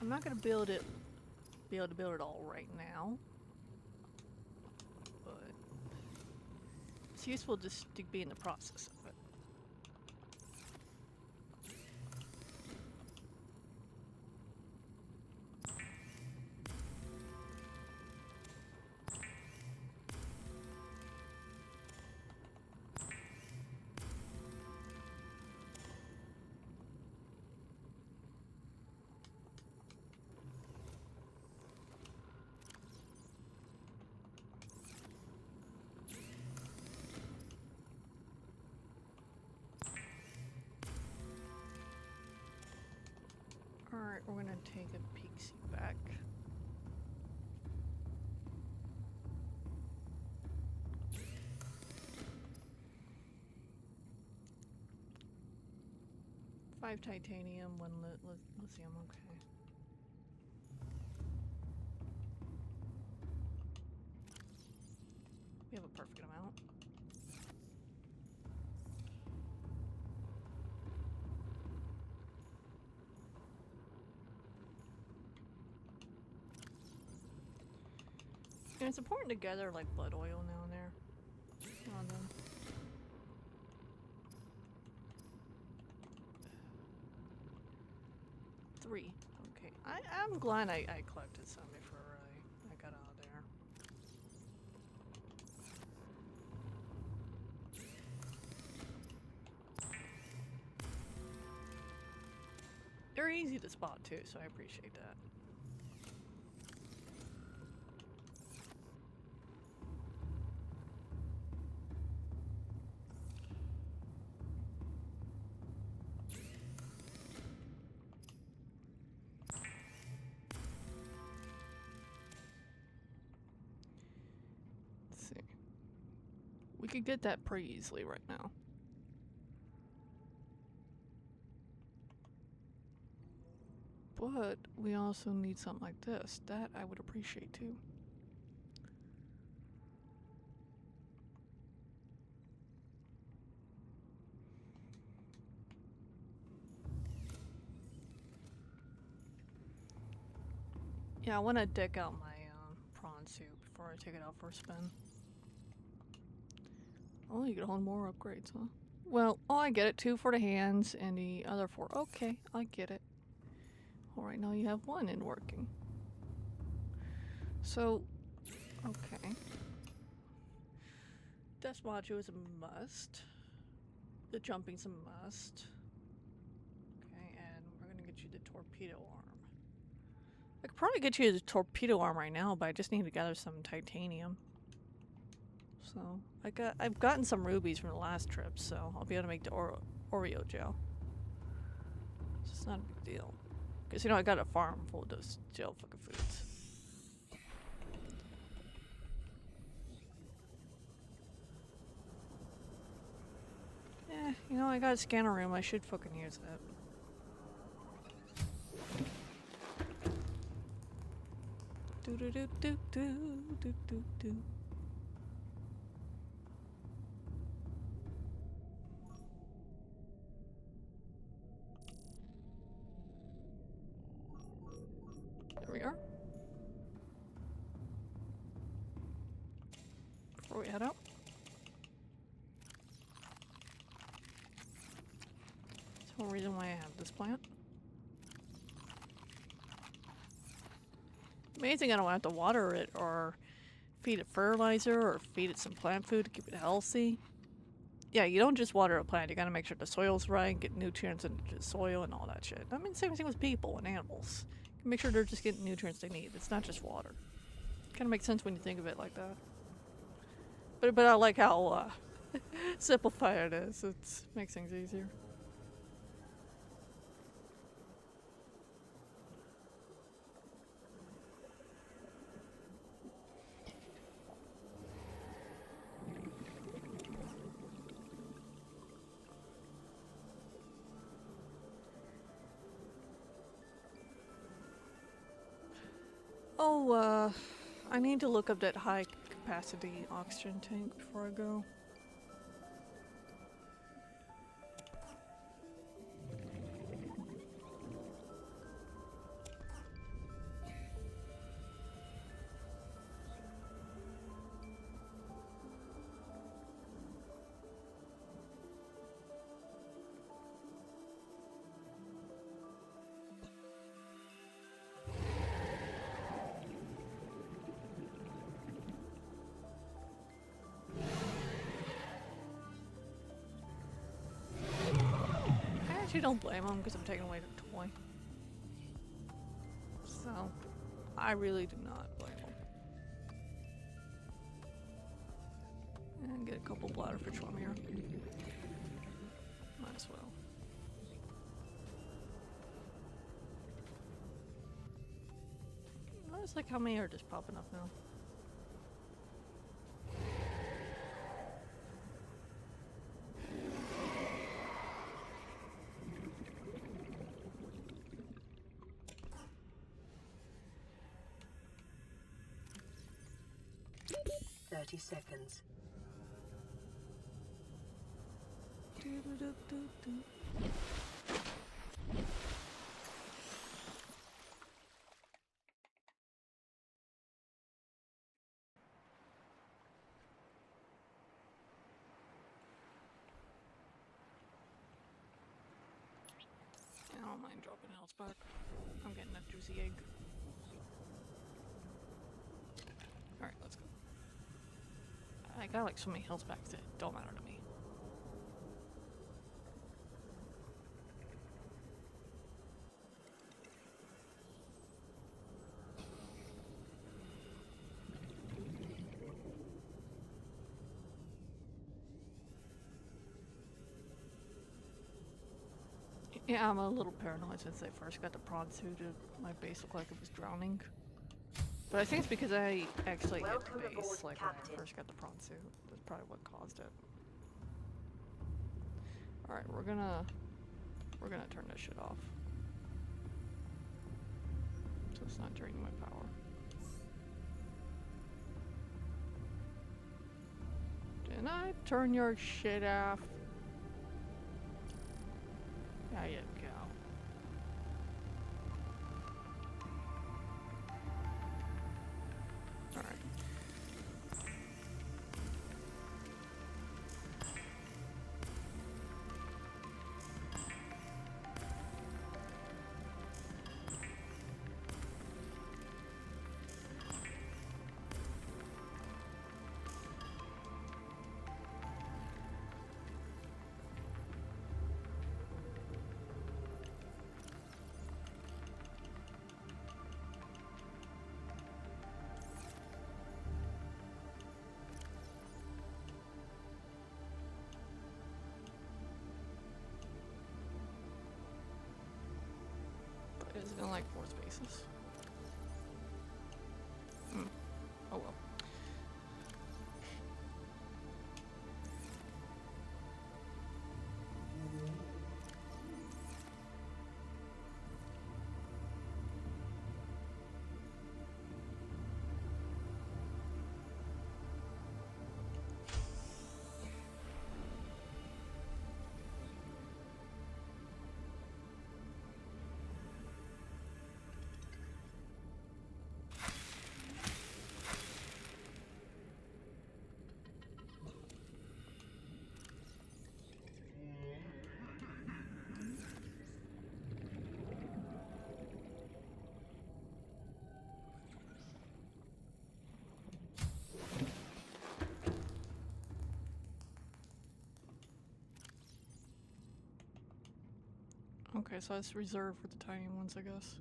I'm not gonna be able to build it all right now, but it's useful just to be in the process of it. Alright, we're gonna take a peek back. Five titanium, one lithium, okay. We have a perfect amount. And it's important to gather like blood oil now and there. On them. Three. Okay. I'm glad I collected some before I got out of there. They're easy to spot too, so I appreciate that. Let's see. We could get that pretty easily right now. But we also need something like this. That I would appreciate too. Yeah, I want to deck out my prawn suit before I take it out for a spin. Oh, you get a whole more upgrades, huh? Well, oh, I get it. 2 for the hands and the other 4. Okay, I get it. Alright, now you have 1 in working. So, okay. Death module is a must. The jumping's a must. Okay, and we're gonna get you the torpedo arm. I could probably get you the torpedo arm right now, but I just need to gather some titanium. So I've gotten some rubies from the last trip, so I'll be able to make the Oreo gel. So it's not a big deal. Because, you know, I got a farm full of those gel fucking foods. Eh, you know, I got a scanner room. I should fucking use that. Do do do do do do do do. There we are. Before we head out. That's the whole reason why I have this plant. Amazing I don't have to water it or feed it fertilizer or feed it some plant food to keep it healthy. Yeah, you don't just water a plant, you gotta make sure the soil's right, get nutrients into the soil and all that shit. I mean, same thing with people and animals. Make sure they're just getting nutrients they need. It's not just water. Kinda makes sense when you think of it like that. But I like how simplified it is. It makes things easier. Oh, I need to look up that high capacity oxygen tank before I go. I don't blame him because I'm taking away the toy. So, I really do not blame him. And get a couple bladderfish from here. Might as well. Notice like how many are just popping up now. Seconds. I don't mind dropping health back. I'm getting that juicy egg. Alright, let's go. I got like so many health packs that don't matter to me. Yeah, I'm a little paranoid since I first got the prawn suit. My base looked like it was drowning. But I think it's because I actually hit Welcome the aboard, base, like when Captain. I first got the prawn suit. That's probably what caused it. Alright, we're gonna turn this shit off. So it's not draining my power. Didn't I turn your shit off? There you go. Alright. I like 4 spaces. Oh well. Okay, so it's reserved for the tiny ones, I guess.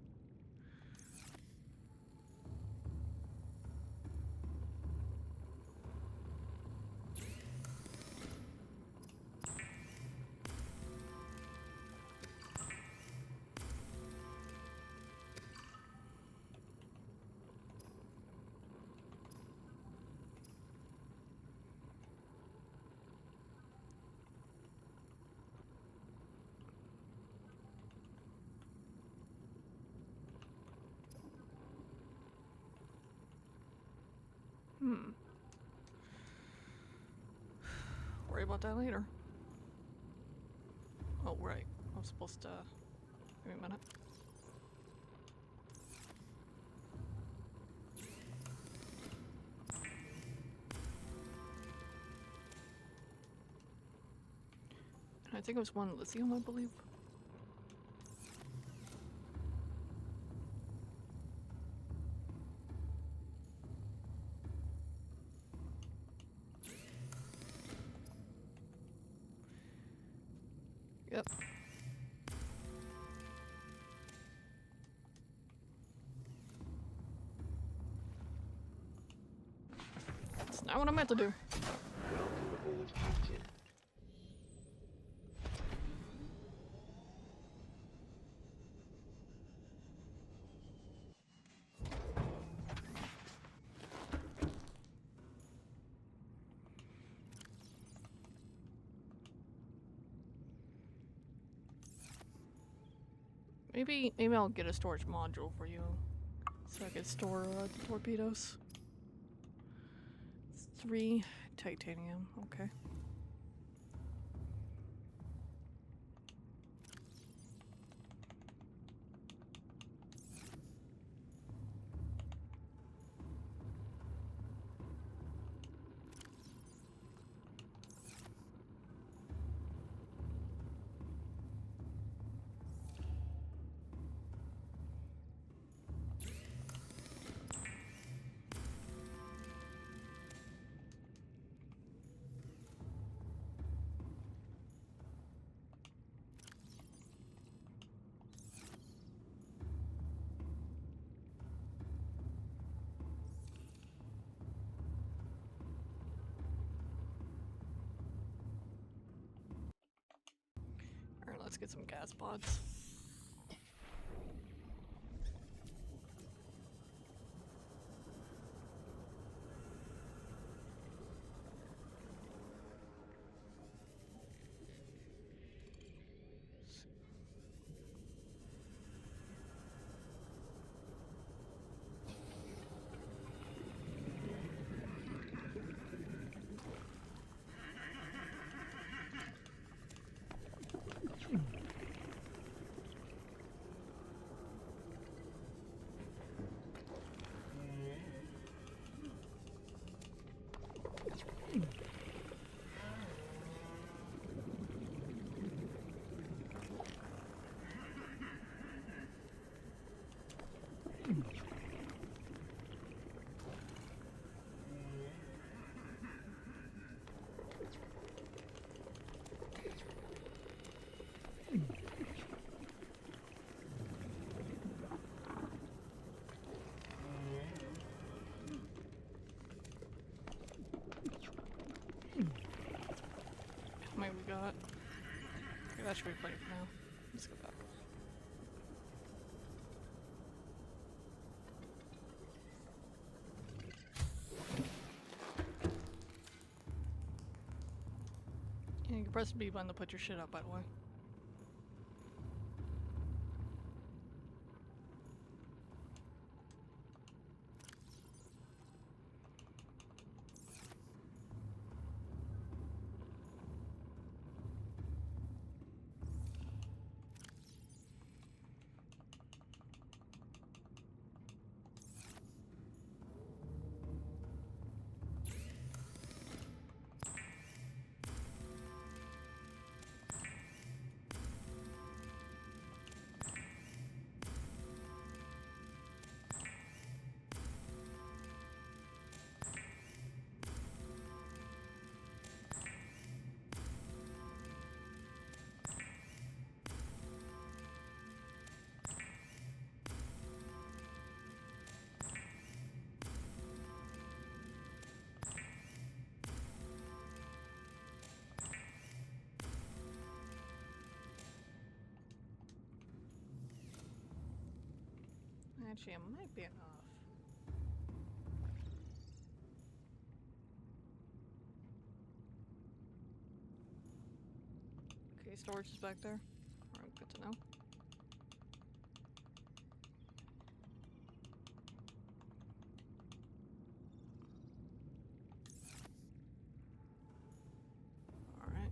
Worry about that later. Oh, right. I was supposed to... Give me a minute. I think it was 1 lithium, I believe. Yep. That's not what I meant to do. Welcome aboard, Captain. Maybe I'll get a storage module for you, so I can store the torpedoes. 3 titanium. Okay. Alright, let's get some gas pods. How many we got? Okay, that should be plenty for now. Let's go back. Press the B button to put your shit up, by the way. Actually, it might be enough. Okay, storage is back there. Alright, good to know. Alright.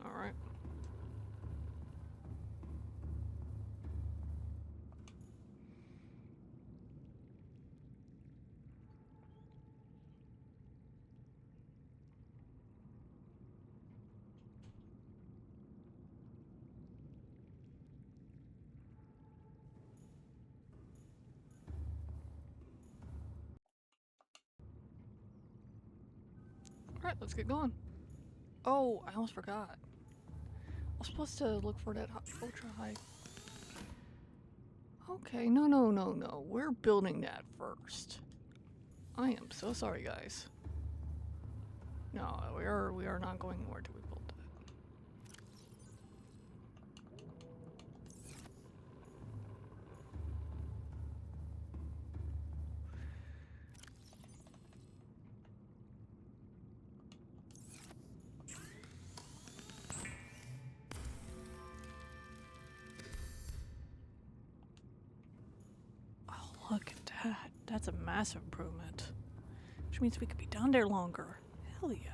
Alright. Alright, let's get going. Oh, I almost forgot. I was supposed to look for that ultra high. Okay, no. We're building that first. I am so sorry, guys. No, we are not going anywhere till we build that. Oh, look at that. That's a massive improvement. Which means we could be down there longer. Hell yeah.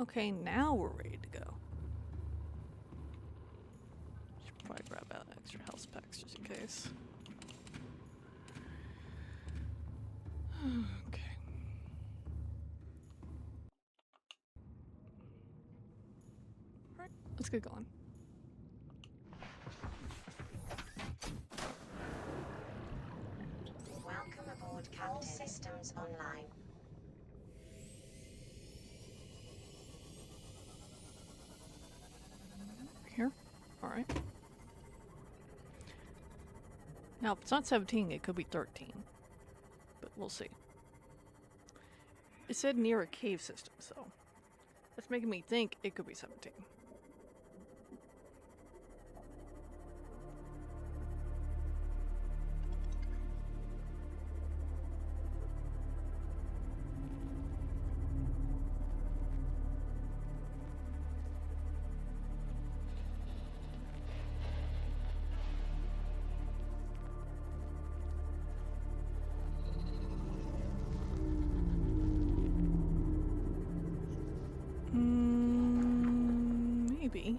Okay, now we're ready to go. Should probably grab out extra health packs just in case. Okay. Alright, let's get going. Welcome aboard, Captain. All systems online. Here? Alright. Now, if it's not 17, it could be 13. But we'll see. It said near a cave system, so that's making me think it could be 17. maybe.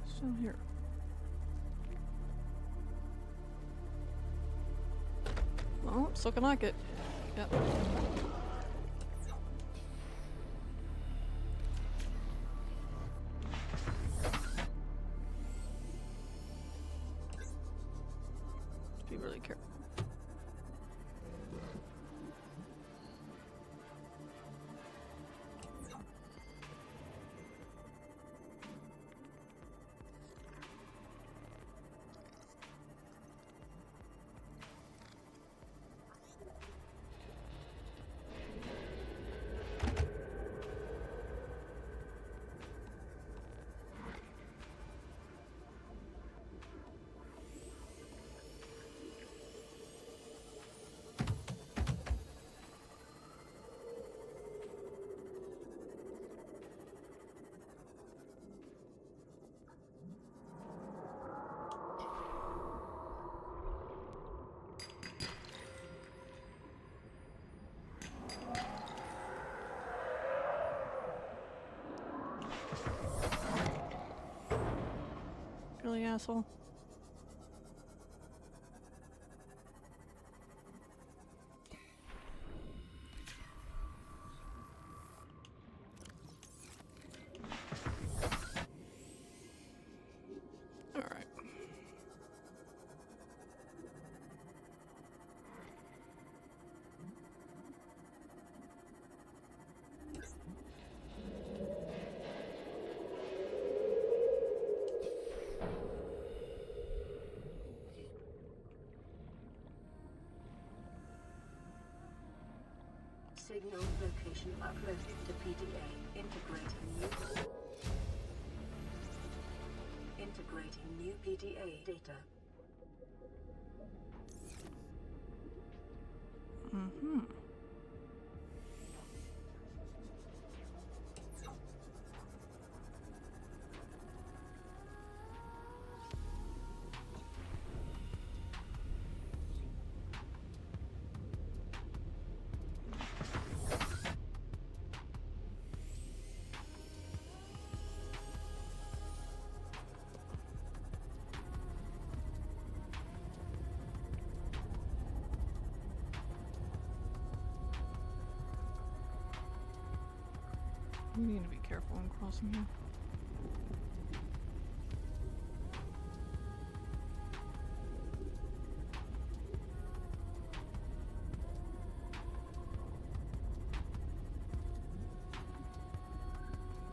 Still here. Well, it's looking like it. Yep. Just be really careful. Really, asshole? All right. Signal location uploaded to PDA. Integrating new PDA data. Mm-hmm. We need to be careful in crossing here.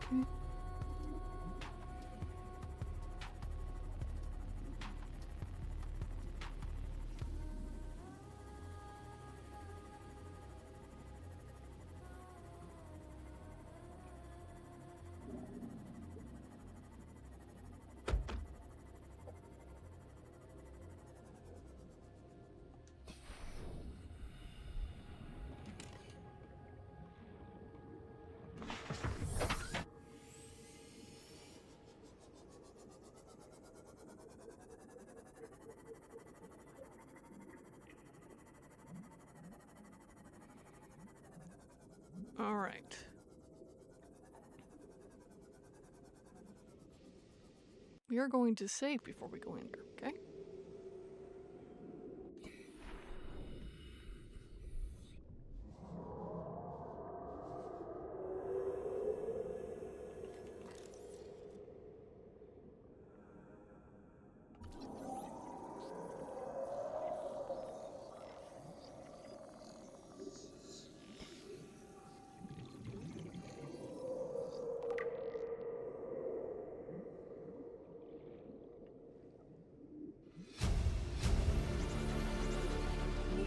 Okay. All right. We are going to save before we go in there, okay?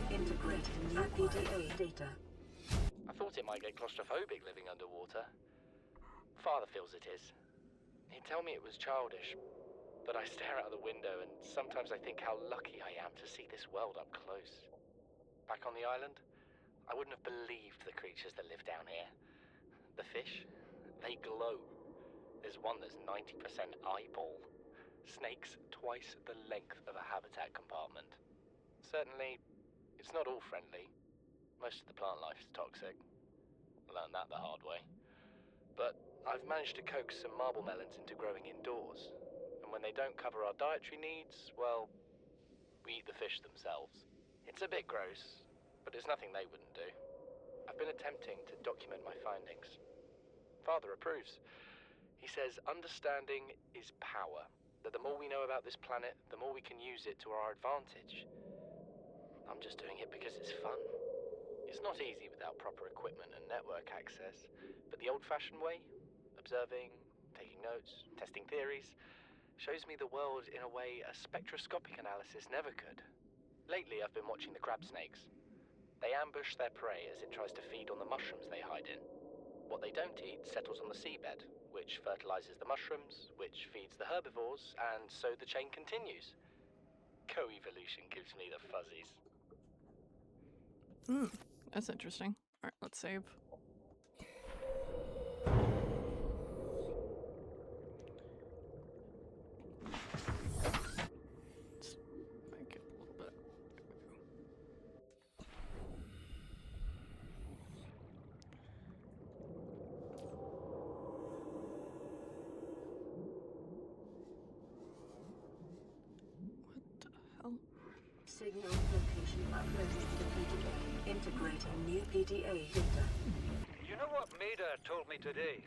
Integrating new PDA data. I thought it might get claustrophobic living underwater. Father feels it is. He'd tell me it was childish, but I stare out of the window and sometimes I think how lucky I am to see this world up close. Back on the island, I wouldn't have believed the creatures that live down here. The fish, they glow. There's one that's 90% eyeball. Snakes twice the length of a habitat compartment. Certainly, it's not all friendly. Most of the plant life is toxic. I learned that the hard way. but I've managed to coax some marble melons into growing indoors. And when they don't cover our dietary needs, well, we eat the fish themselves. It's a bit gross, but it's nothing they wouldn't do. I've been attempting to document my findings. Father approves. He says understanding is power, that the more we know about this planet, the more we can use it to our advantage. I'm just doing it because it's fun. It's not easy without proper equipment and network access, but the old-fashioned way, observing, taking notes, testing theories, shows me the world in a way a spectroscopic analysis never could. Lately, I've been watching the crab snakes. They ambush their prey as it tries to feed on the mushrooms they hide in. What they don't eat settles on the seabed, which fertilizes the mushrooms, which feeds the herbivores, and so the chain continues. Co-evolution gives me the fuzzies. That's interesting. Alright, let's save. Let's make it a little bit. What the hell? Signal location uploaded to the PTA. Integrating new PTA data. You know what Maida told me today?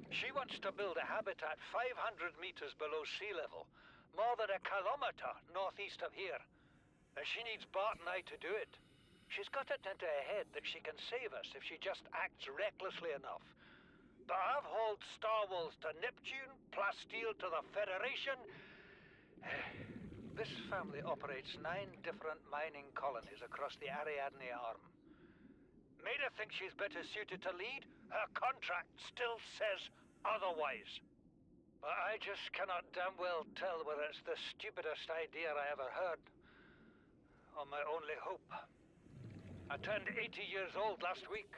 She wants to build a habitat 500 meters below sea level, more than a kilometer northeast of here. And she needs Bart and I to do it. She's got it into her head that she can save us if she just acts recklessly enough. But I've hauled Star Wars to Neptune, Plasteel to the Federation. This family operates 9 different mining colonies across the Ariadne Arm. Maida thinks she's better suited to lead. Her contract still says otherwise. But I just cannot damn well tell whether it's the stupidest idea I ever heard, or my only hope. I turned 80 years old last week.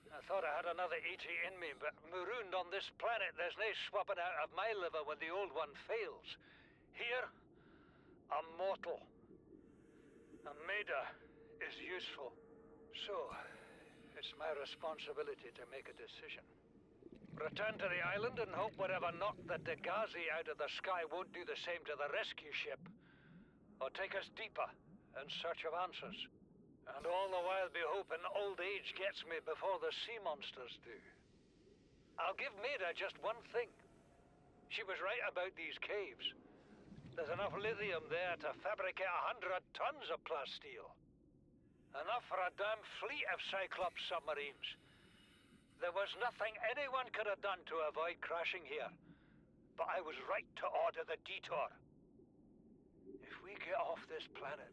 I thought I had another 80 in me, but marooned on this planet, there's no swapping out of my liver when the old one fails. Here, I'm mortal. And Maida is useful. So, it's my responsibility to make a decision. Return to the island and hope whatever knocked the Degazi out of the sky won't do the same to the rescue ship. Or take us deeper in search of answers. And all the while be hoping old age gets me before the sea monsters do. I'll give Maida just one thing. She was right about these caves. There's enough lithium there to fabricate 100 tons of plasteel. Enough for a damn fleet of Cyclops submarines. There was nothing anyone could have done to avoid crashing here. But I was right to order the detour. If we get off this planet,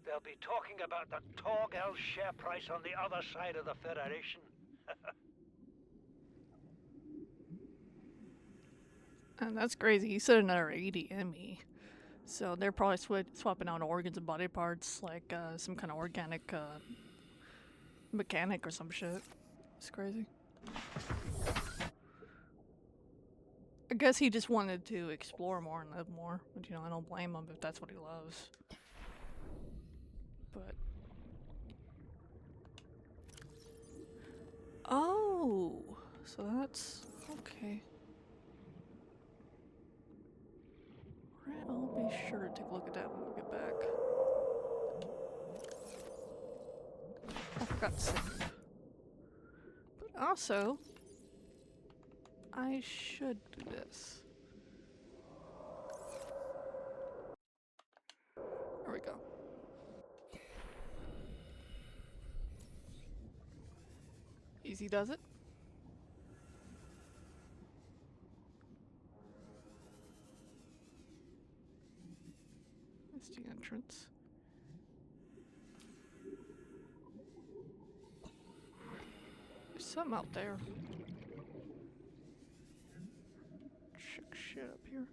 they'll be talking about the Torgal share price on the other side of the Federation. And that's crazy. He said another 80 ME. So they're probably swapping out organs and body parts, like some kind of organic mechanic or some shit. It's crazy. I guess he just wanted to explore more and live more. But, you know, I don't blame him if that's what he loves. But... oh! So that's... okay. Right, I'll be sure to take a look at that when we get back. I forgot to save. But also, I should do this. There we go. Easy does it. That's the entrance. There's something out there. Check shit up here.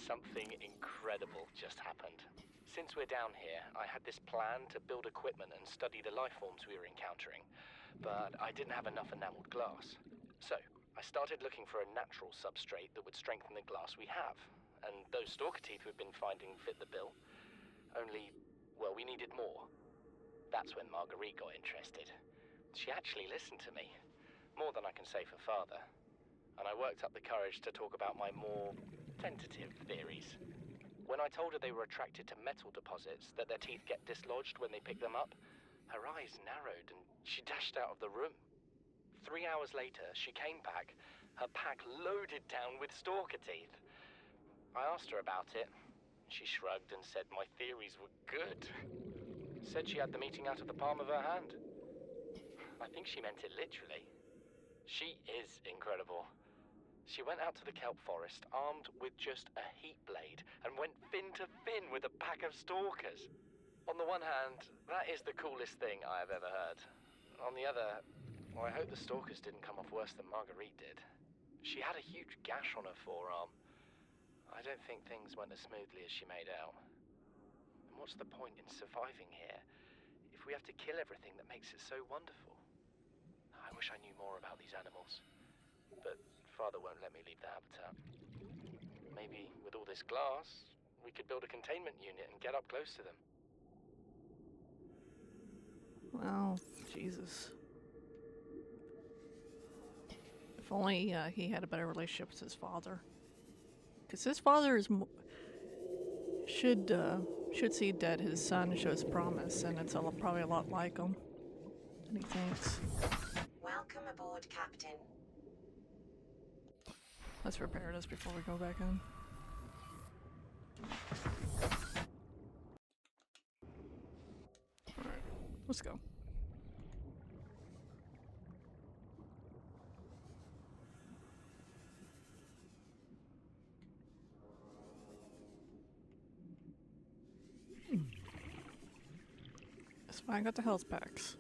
Something incredible just happened. Since we're down here, I had this plan to build equipment and study the life forms we were encountering, but I didn't have enough enameled glass. So, I started looking for a natural substrate that would strengthen the glass we have, and those stalker teeth we've been finding fit the bill. Only, Well, we needed more. That's when Marguerite got interested. She actually listened to me, more than I can say for Father. And I worked up the courage to talk about my more tentative theories. When I told her they were attracted to metal deposits, that their teeth get dislodged when they pick them up, her eyes narrowed and she dashed out of the room. 3 hours later, she came back, her pack loaded down with stalker teeth. I asked her about it. She shrugged and said my theories were good. Said she had the meeting out of the palm of her hand. I think she meant it literally. She is incredible. She went out to the kelp forest armed with just a heat blade and went fin to fin with a pack of stalkers. On the one hand, that is the coolest thing I have ever heard. On the other, well, I hope the stalkers didn't come off worse than Marguerite did. She had a huge gash on her forearm. I don't think things went as smoothly as she made out. And what's the point in surviving here if we have to kill everything that makes it so wonderful? I wish I knew more about these animals, but Father won't let me leave the habitat. Maybe with all this glass, we could build a containment unit and get up close to them. Well, Jesus. If only he had a better relationship with his father. Because his father is should see that his son shows promise, and it's probably a lot like him. And he thinks. Welcome aboard, Captain. Let's repair this before we go back in. Alright, let's go. It's fine, I got the health packs.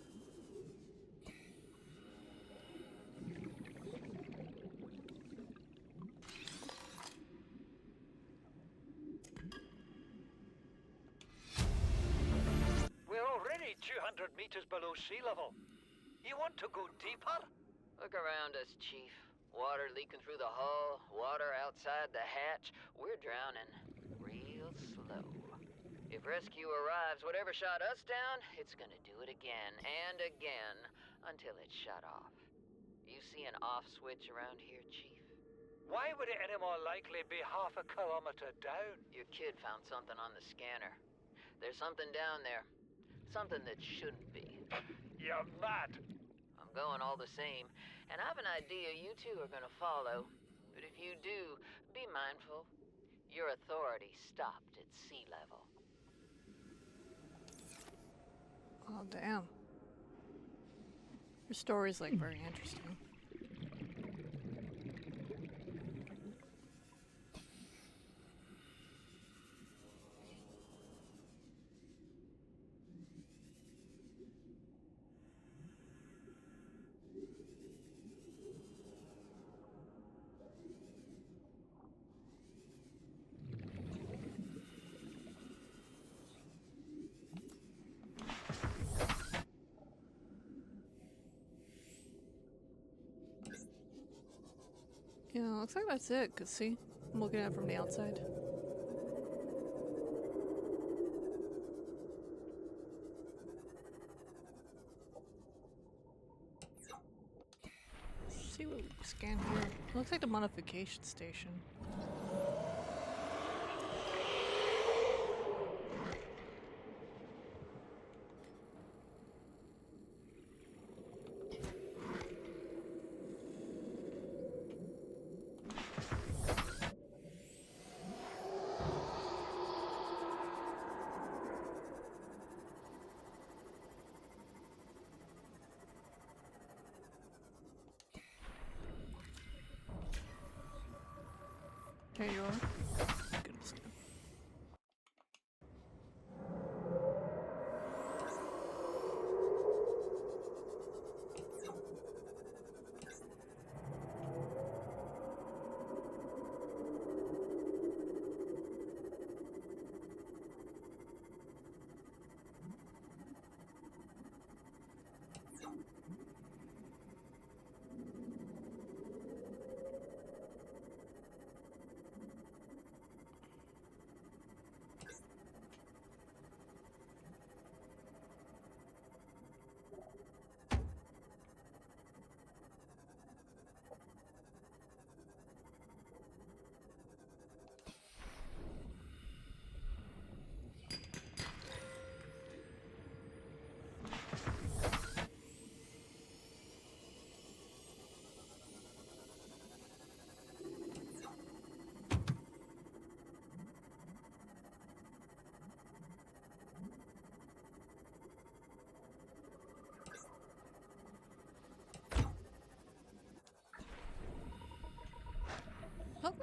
We're already 200 meters below sea level. You want to go deeper? Look around us, Chief. Water leaking through the hull, water outside the hatch. We're drowning. Real slow. If rescue arrives, whatever shot us down, it's gonna do it again and again until it's shut off. You see an off switch around here, Chief? Why would it any more likely be half a kilometer down? Your kid found something on the scanner. There's something down there. Something that shouldn't be. You're mad. I'm going all the same, and I have an idea you two are gonna follow. But if you do, be mindful. Your authority stopped at sea level. Oh, damn. Your story's like very interesting. Yeah, looks like that's it, cause see, I'm looking at it from the outside. Let's see what we scan here. Looks like the modification station. Here you are. Goodness.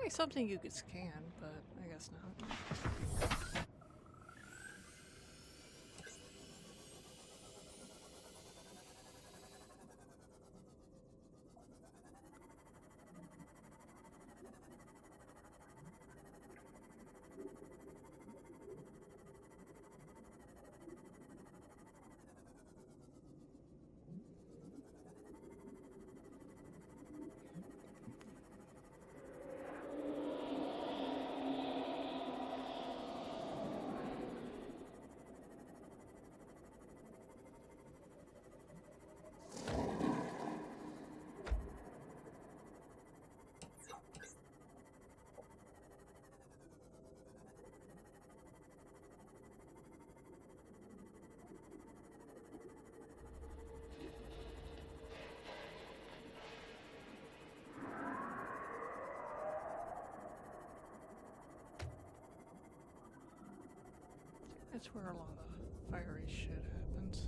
be something you could scan, but I guess not. That's where a lot of fiery shit happens.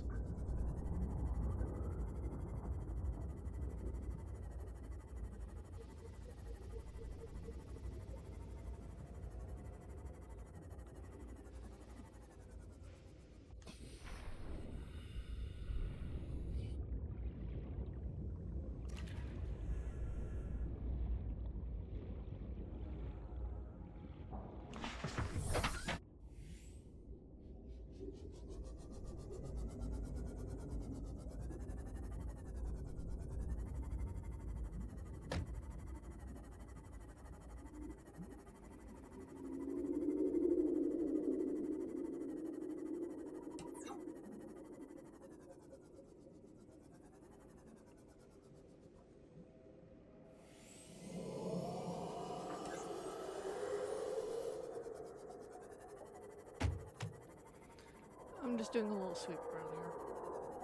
I'm just doing a little sweep around here.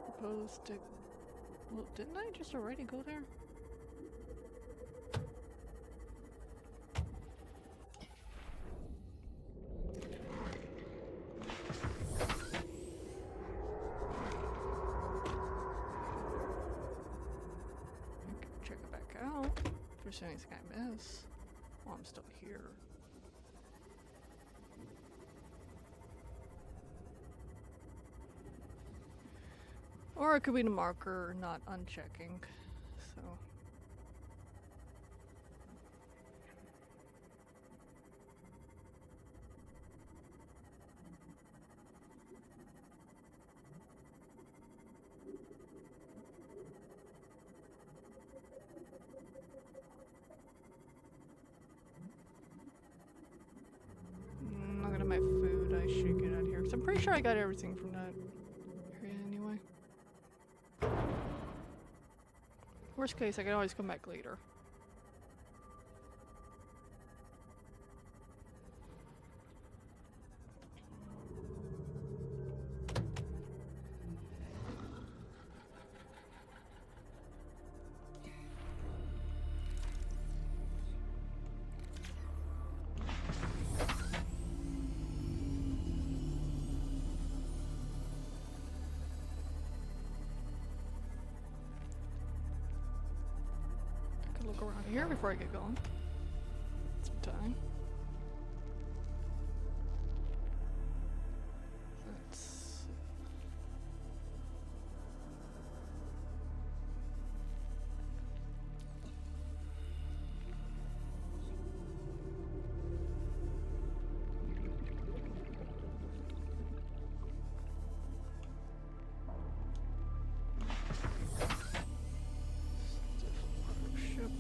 Opposed to... Well, didn't I just already go there? I can check it back out. If there's anything I miss. Well, I'm still here. Or it could be the marker not unchecking, so. Look at my food, I should get out of here. 'Cause I'm pretty sure I got everything from that area anyway. Worst case, I can always come back later. Look around here before I get going. Some time. Let's... Ship.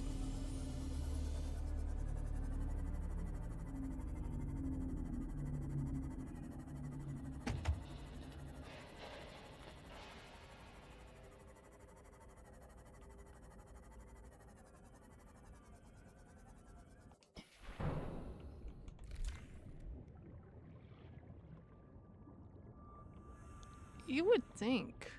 You would think.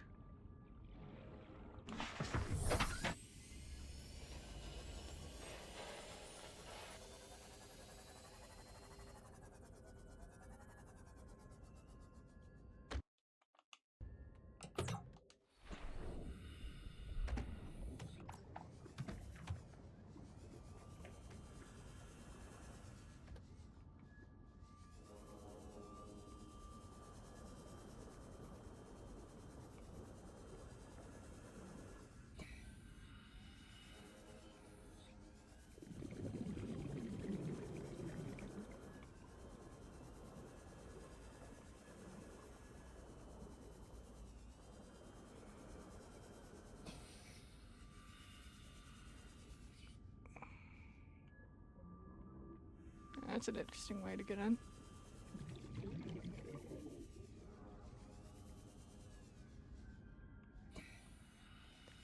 That's an interesting way to get in.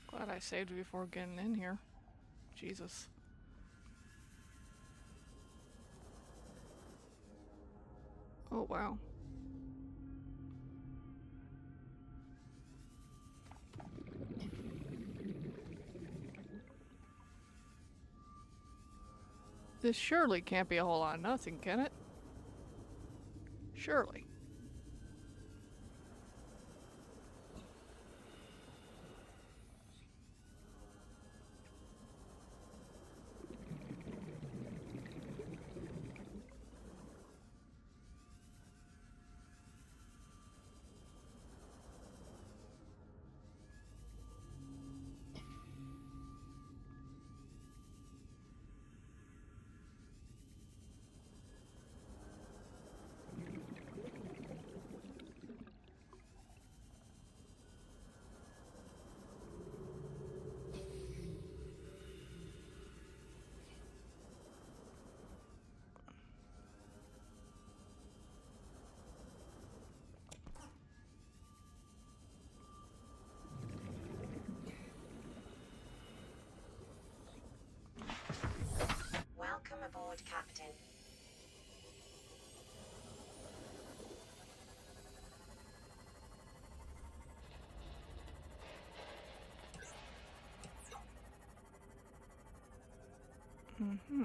Glad I saved before getting in here. Jesus. Oh, wow. This surely can't be a whole lot of nothing, can it? Surely. Welcome aboard, Captain. Mm-hmm.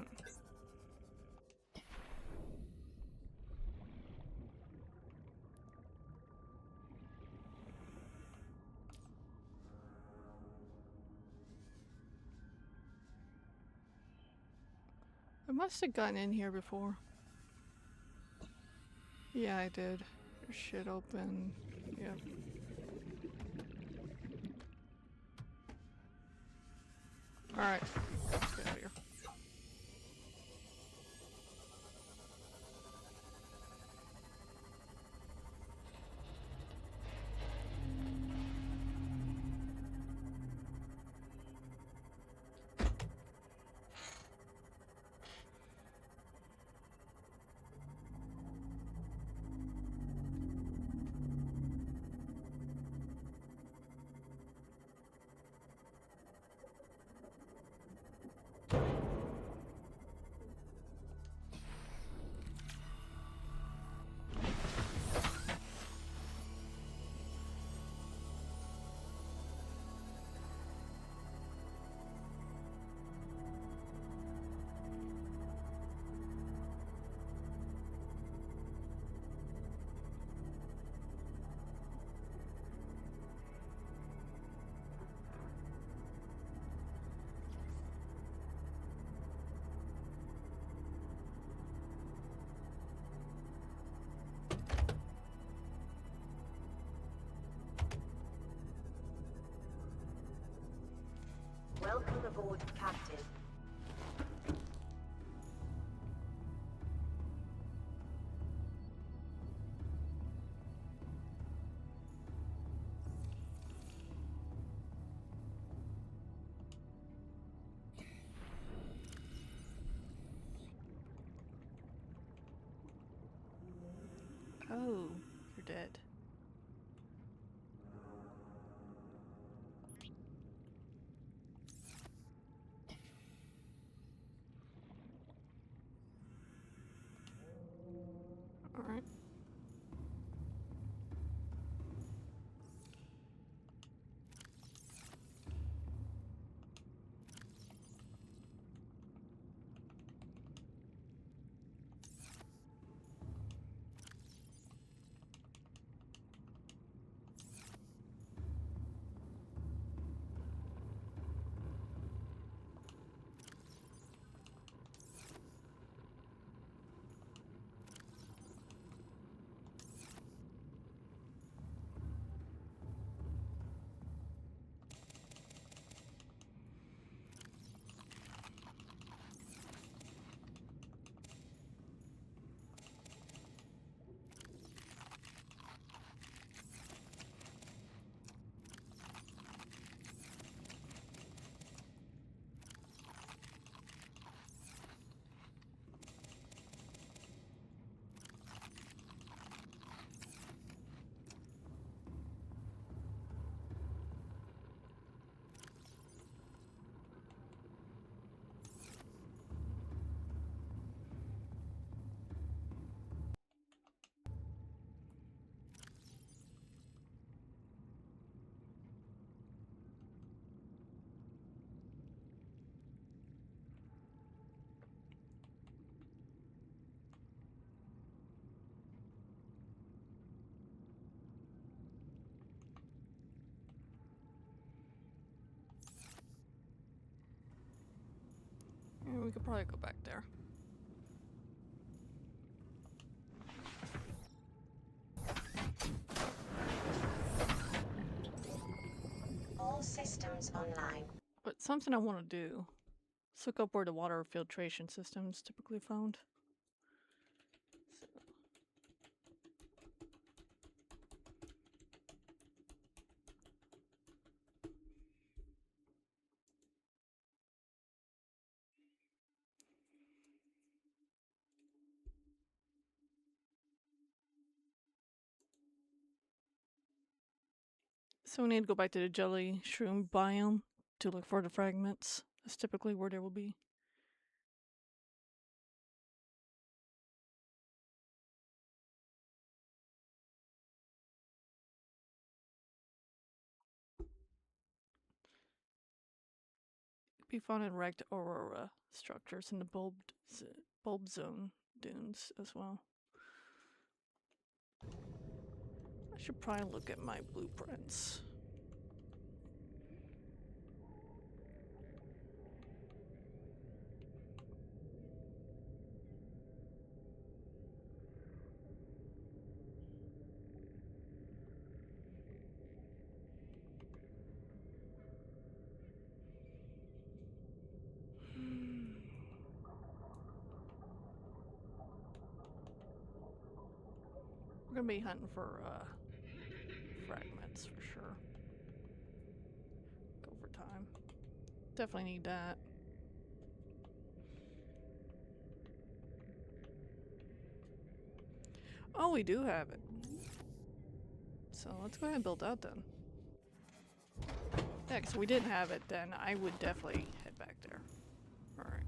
I must have gotten in here before. Yeah, I did. There's shit open. Yep. Alright. Let's get out of here. Welcome aboard, Captain. Oh, you're dead. Alright. we could probably go back there. All systems online. But something I want to do. Let's look up where the water filtration system's typically found. So. So we need to go back to the jelly shroom biome to look for the fragments. That's typically where they will be. Be found in wrecked aurora structures in the bulb zone dunes as well. I should probably look at my blueprints. We're gonna be hunting for fragments for sure. Go for time. Definitely need that. Oh, we do have it. So let's go ahead and build that then. Yeah, because we didn't have it then, I would definitely head back there. Alright.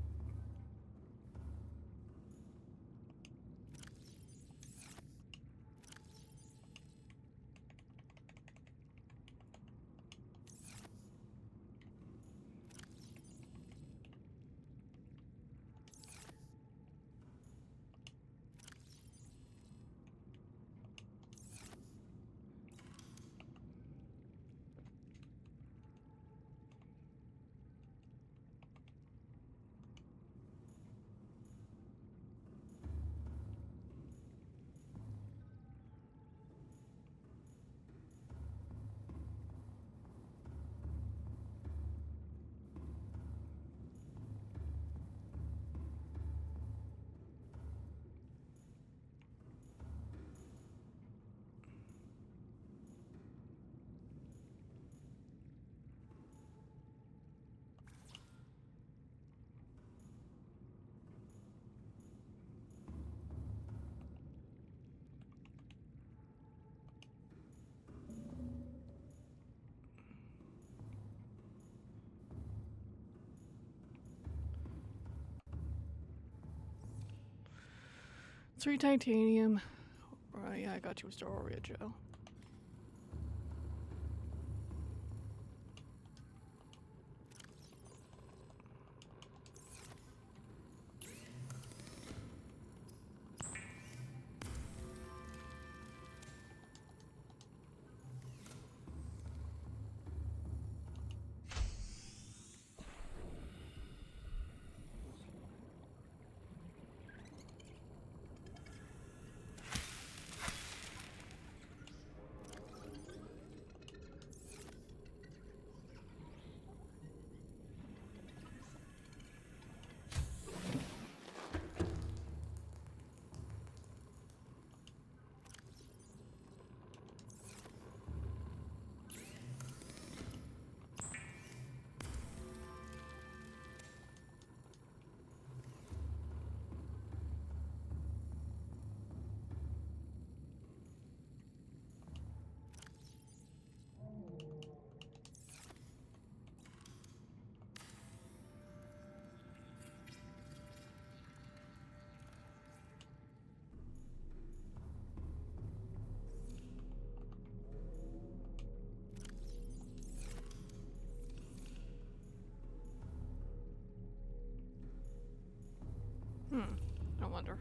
Three titanium. Right, yeah, I got you, Mr. Aurea Joe. I wonder.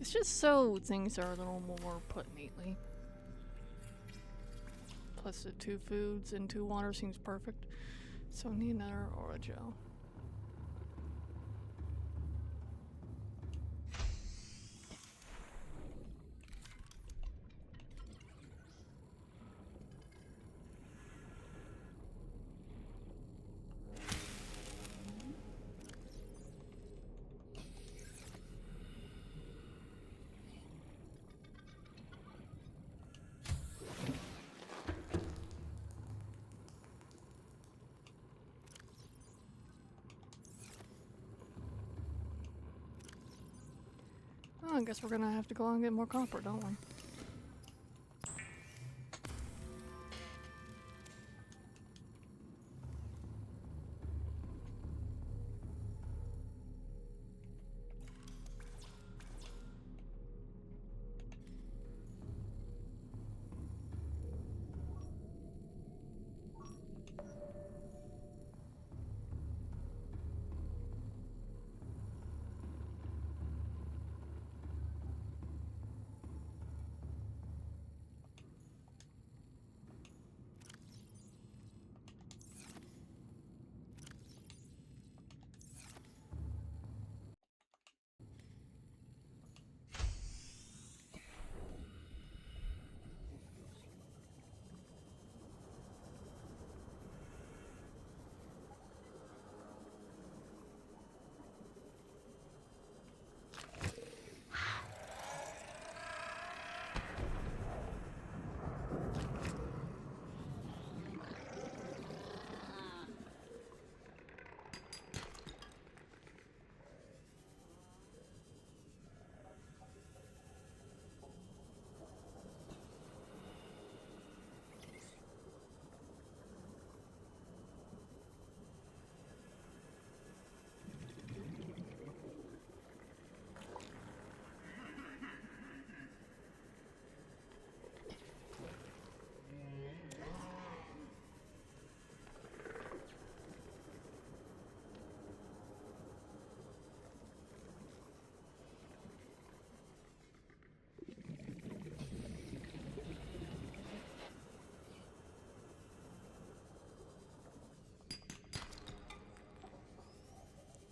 It's just so things are a little more put neatly. Plus the 2 foods and 2 water seems perfect. So I need another aura gel. Oh, I guess we're gonna have to go out and get more copper, don't we?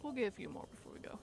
We'll get a few more before we go.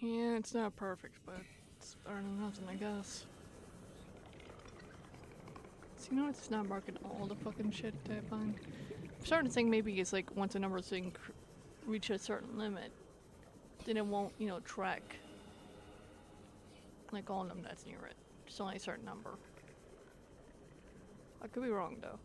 Yeah, it's not perfect, but it's better than nothing, I guess. So you know it's not marking all the fucking shit that I find? I'm starting to think maybe it's like once a number thing reach a certain limit, then it won't, you know, track like all of them that's near it. Just only a certain number. I could be wrong though.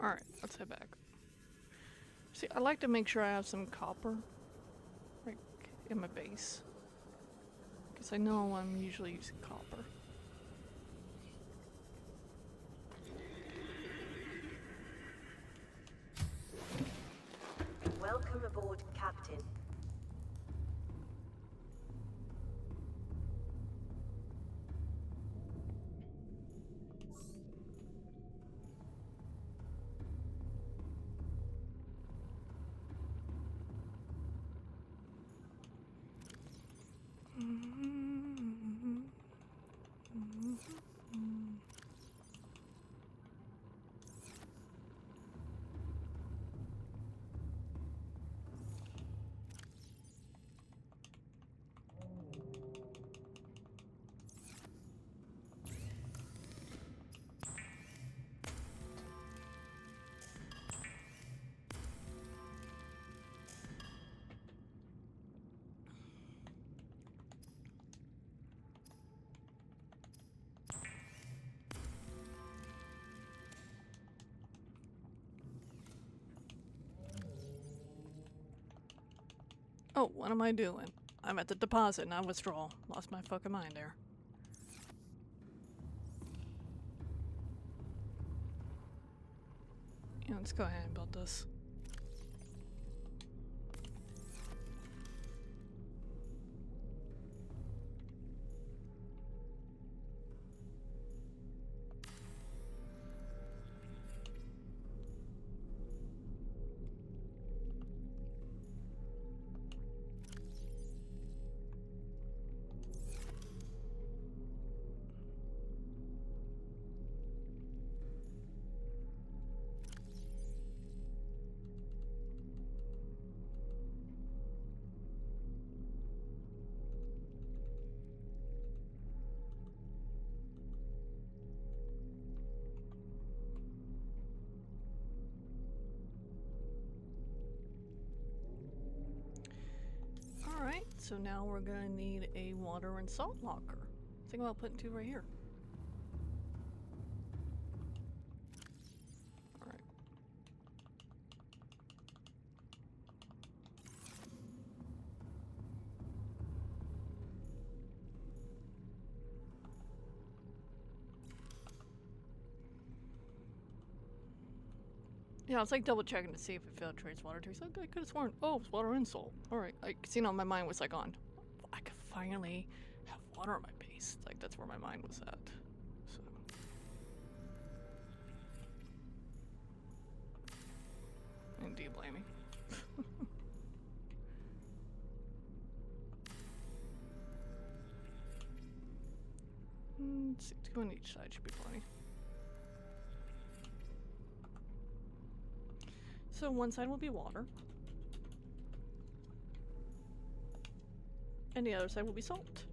Alright, let's head back. See, I like to make sure I have some copper, like, in my base. Because I know I'm usually using copper. Welcome aboard, Captain. Oh, what am I doing? I'm at the deposit, not withdrawal. Lost my fucking mind there. Yeah, let's go ahead and build this. Alright, so now we're gonna need a water and salt locker. Think about putting two right here. Alright. Yeah, it's like double checking to see if it filtrates water too. So I could have sworn, oh, it's water and salt. Alright, you know, my mind was like on, I could finally have water on my base. Like, that's where my mind was at. So. And do you blame me? Let's see, 2 on each side should be plenty. So one side will be water. And the other side will be salt.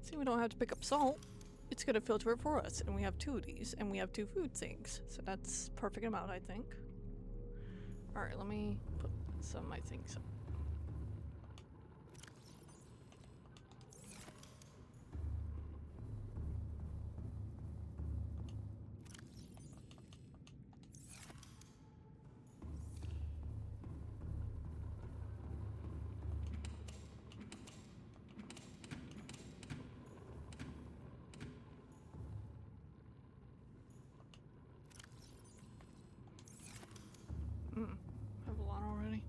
See, we don't have to pick up salt. It's gonna filter it for us, and we have 2 of these, and we have 2 food sinks, so that's perfect amount, I think. All right, let me put some of my things up. Have a lot already.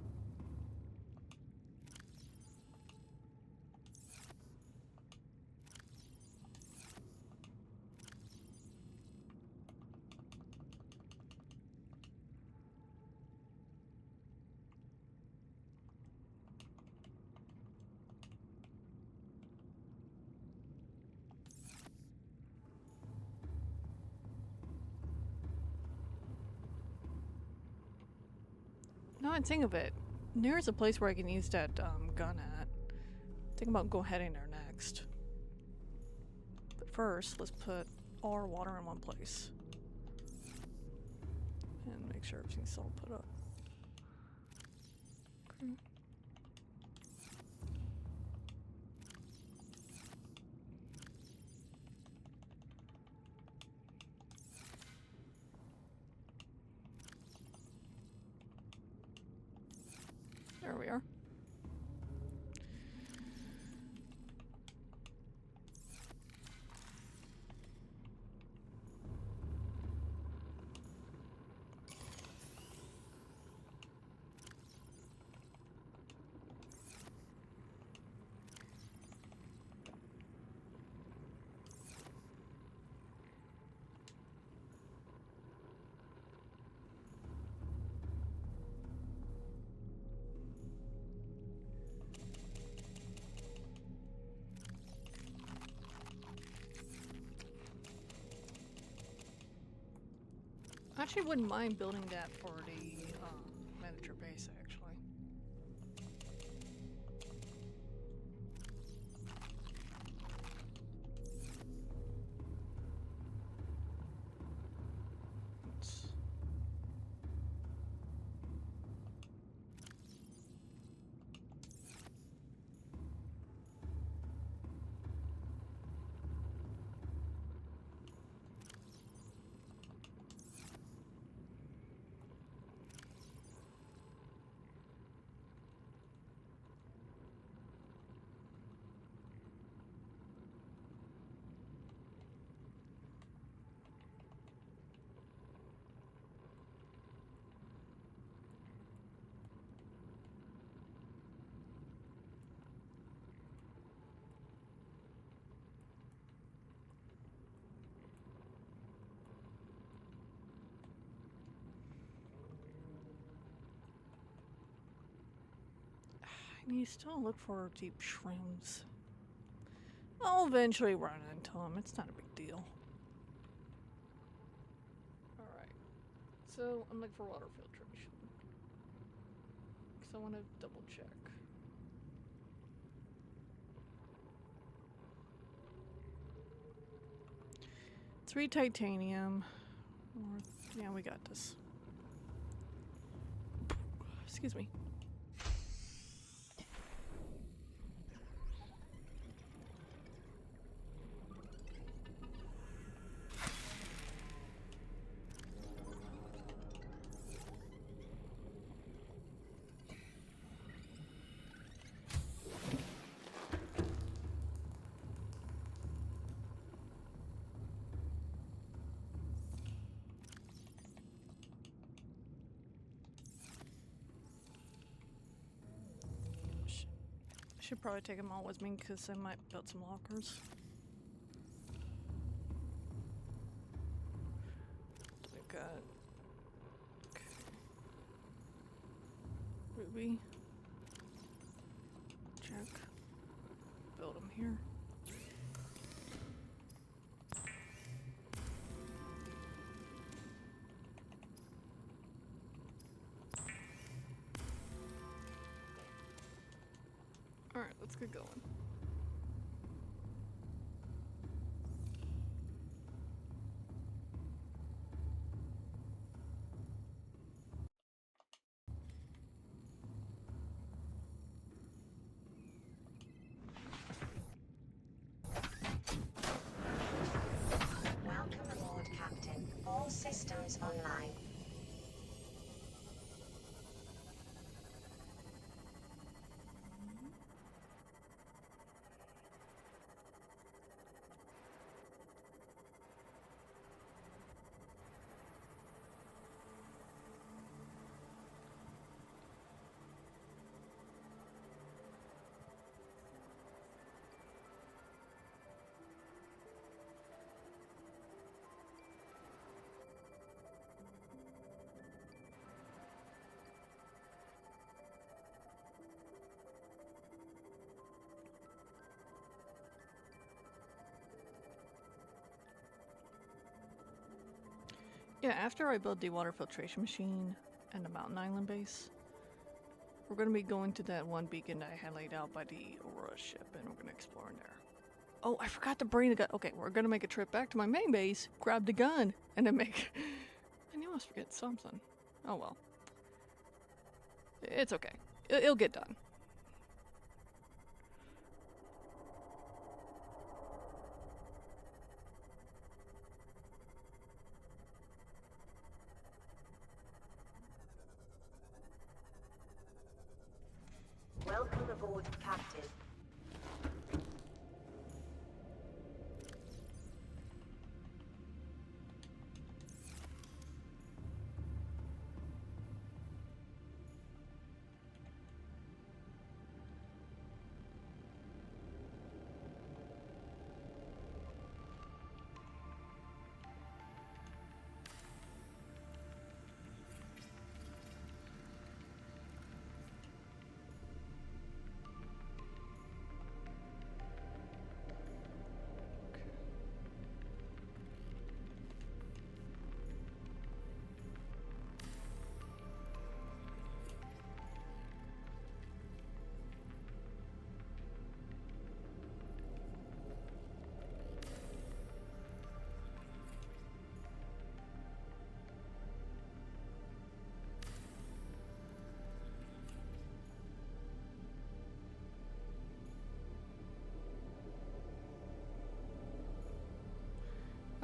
Now I think of it, There's a place where I can use that gun at. Think about go heading there next. But first, let's put all our water in one place. And make sure everything's all put up. Okay. There we are. I actually wouldn't mind building that for the miniature base, actually. Let's- I need to still look for deep shrooms. I'll eventually run into them. It's not a big deal. Alright. So, I'm looking for water filtration. Because I want to double check. Three titanium. Yeah, we got this. Excuse me. Should probably take them all with me because I might build some lockers. We got ruby. Check. Build them here. Alright, let's get going. Welcome aboard, Captain. All systems online. Yeah, after I build the water filtration machine and the mountain island base, We're gonna be going to that one beacon that I had laid out by the Aurora ship, and we're gonna explore in there. Oh, I forgot to bring the gun. Okay, we're gonna make a trip back to my main base, grab the gun, and then make... I knew I was forgetting something. Oh well. It's okay. It'll get done. Welcome aboard, Captain.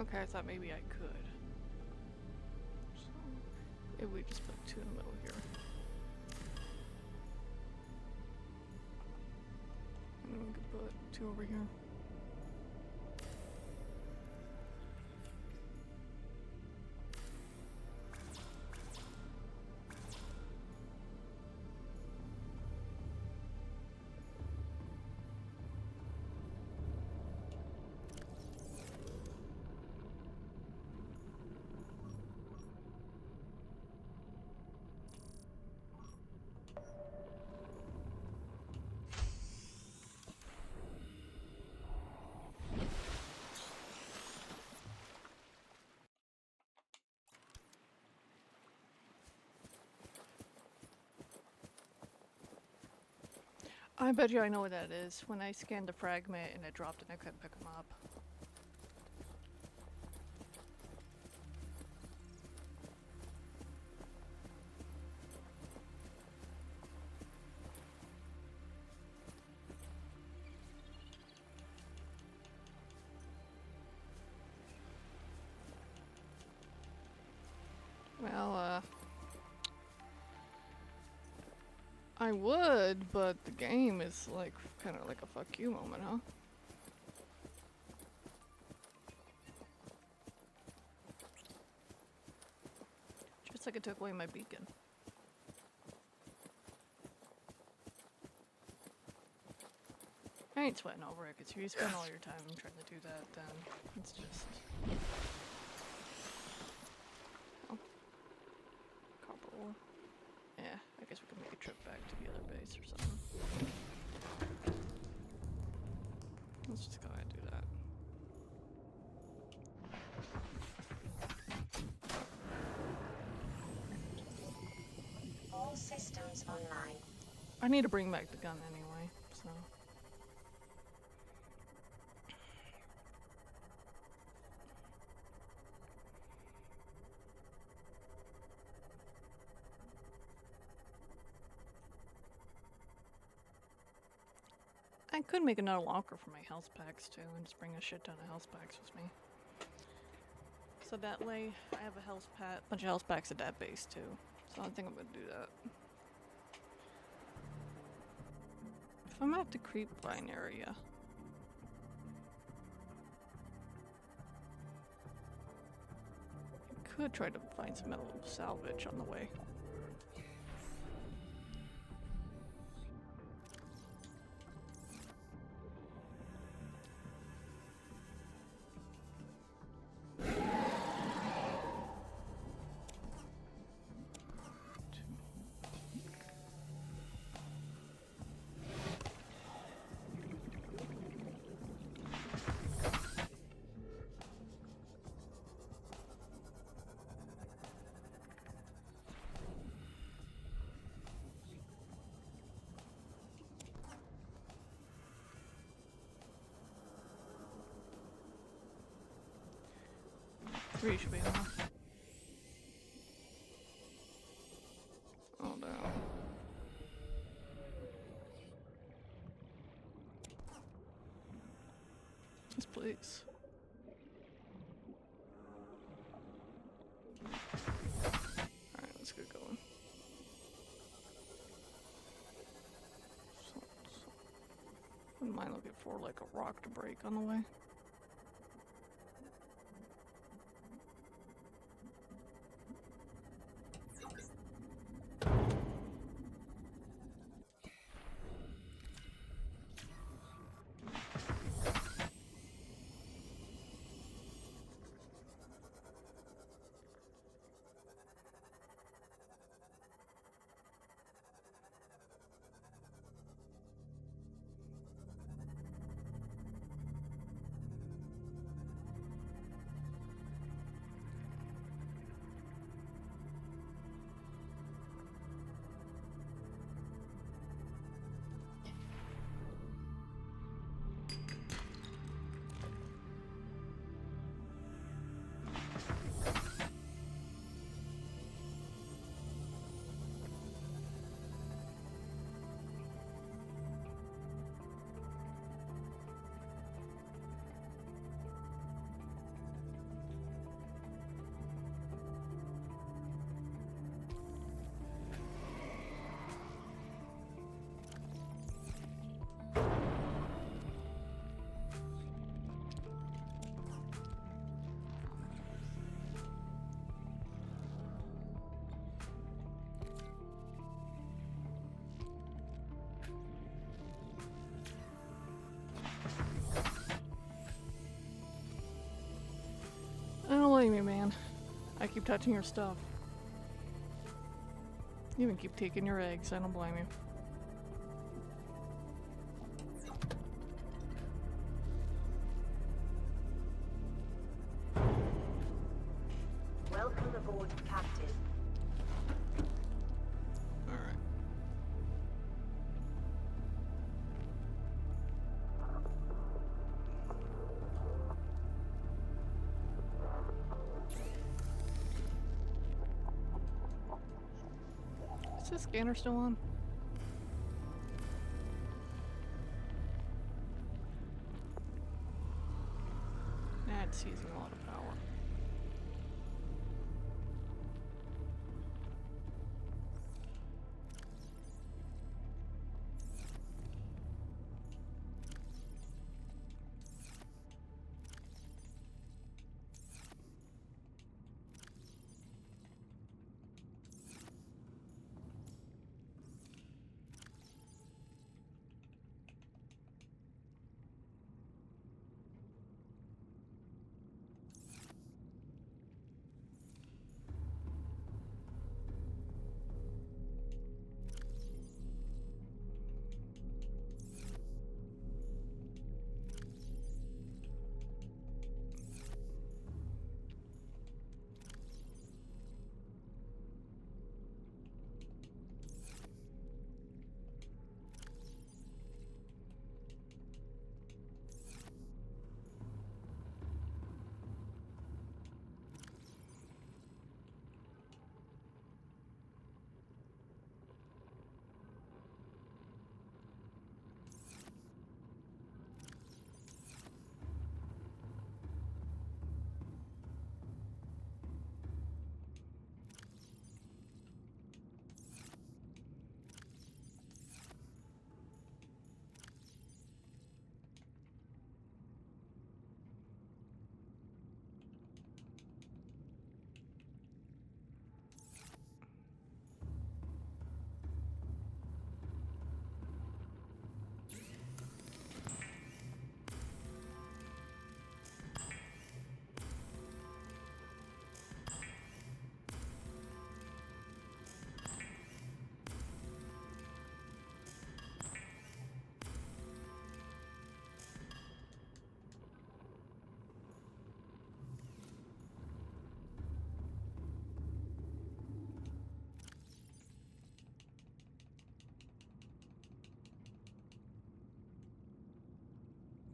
Okay, I thought maybe I could. So, maybe we just put two in the middle here. And then we could put two over here. I bet you I know what that is. When I scanned the fragment and it dropped and I couldn't pick them up. Well, I would, but the game is like kind of like a fuck you moment, huh? Just like it took away my beacon. I ain't sweating over it, because if you spend all your time trying to do that, then it's just... Oh. Copper ore. Yeah, I guess we can make a trip back to the other base or something. Let's just go ahead and do that. All systems online. I need to bring back the gun anyway, so... I could make another locker for my health packs too, and just bring a shit ton of health packs with me. So that way, I have a bunch of health packs at that base too. So I think I'm gonna do that. If I'm at the creep vine area, I could try to find some metal salvage on the way. 3 should be enough. Oh no. Yes, please. Alright, let's get going. Wouldn't mind looking for like a rock to break on the way. I don't blame you, man. I keep touching your stuff. You even keep taking your eggs. I don't blame you. Welcome aboard, Captain. Alright. Is this scanner still on? Nah, it's using a lot of power.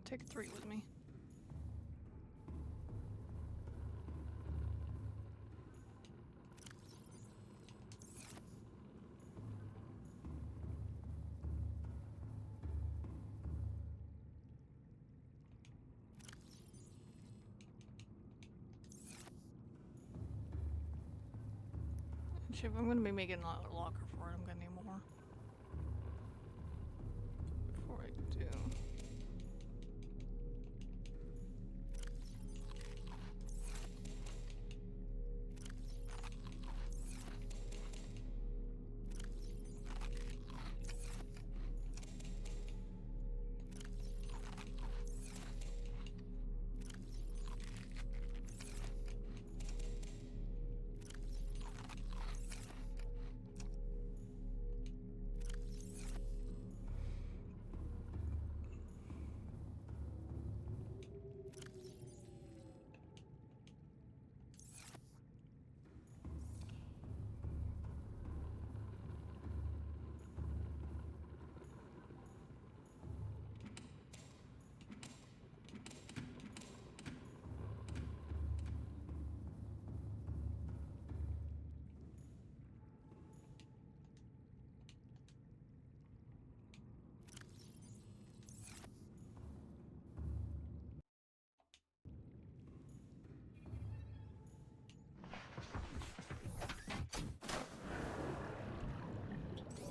Take a 3 with me. Actually, if I'm gonna be making a locker for it, I'm gonna need more. Before I do.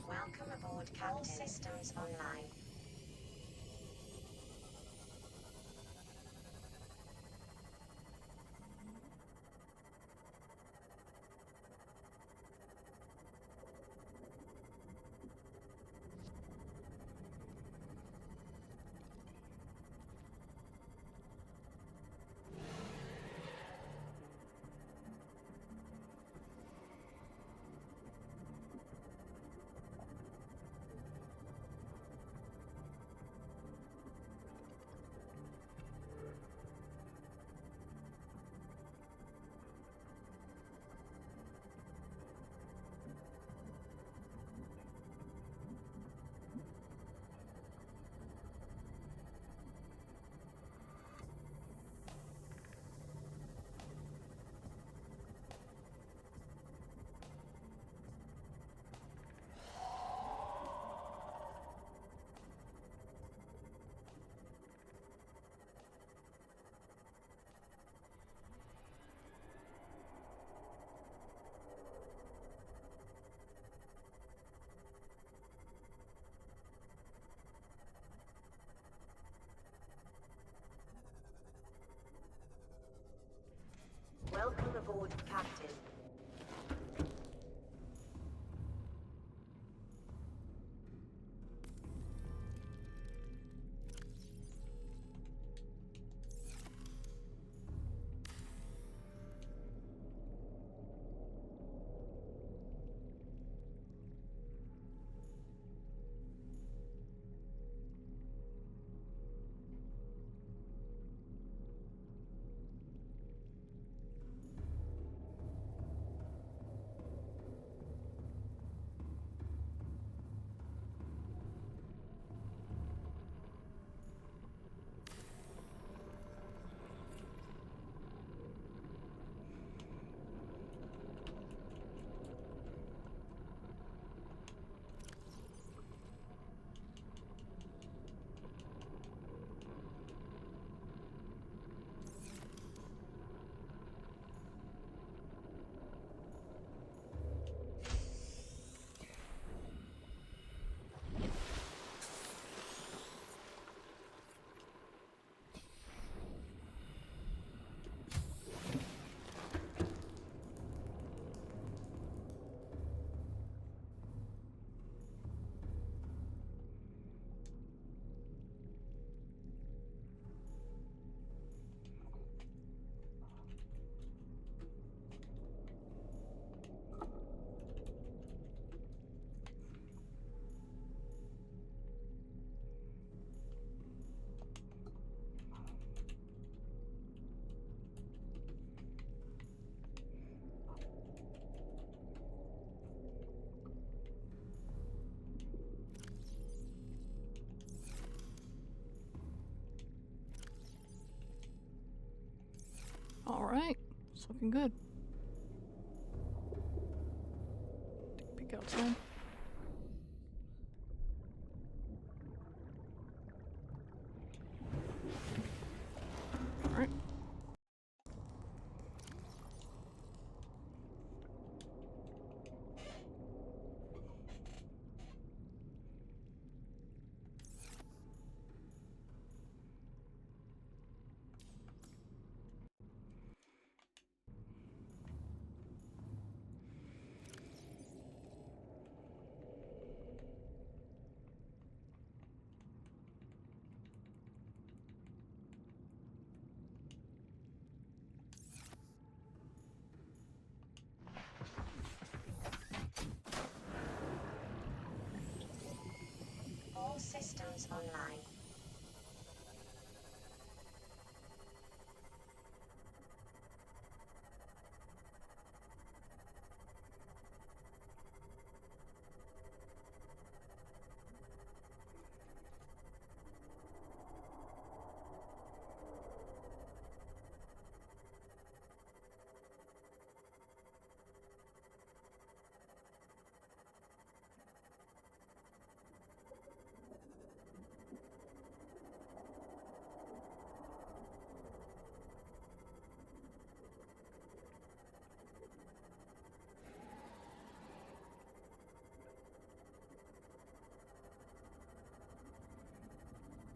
Welcome aboard, Captain. All systems online. Welcome aboard, Captain. Alright, it's looking good. Take a peek outside. Alright. systems online.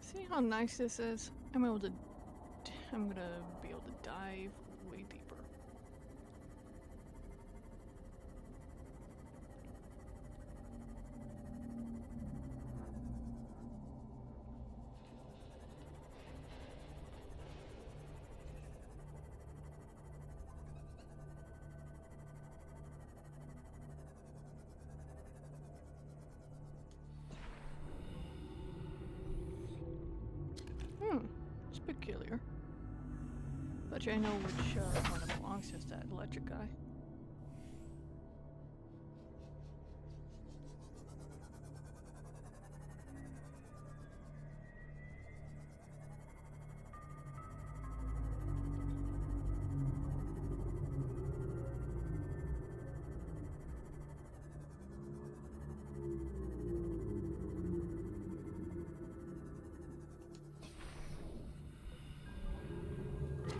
See how nice this is? I'm gonna be able to dive way deeper. It's peculiar. Bet you I know which one it belongs to, is that electric guy.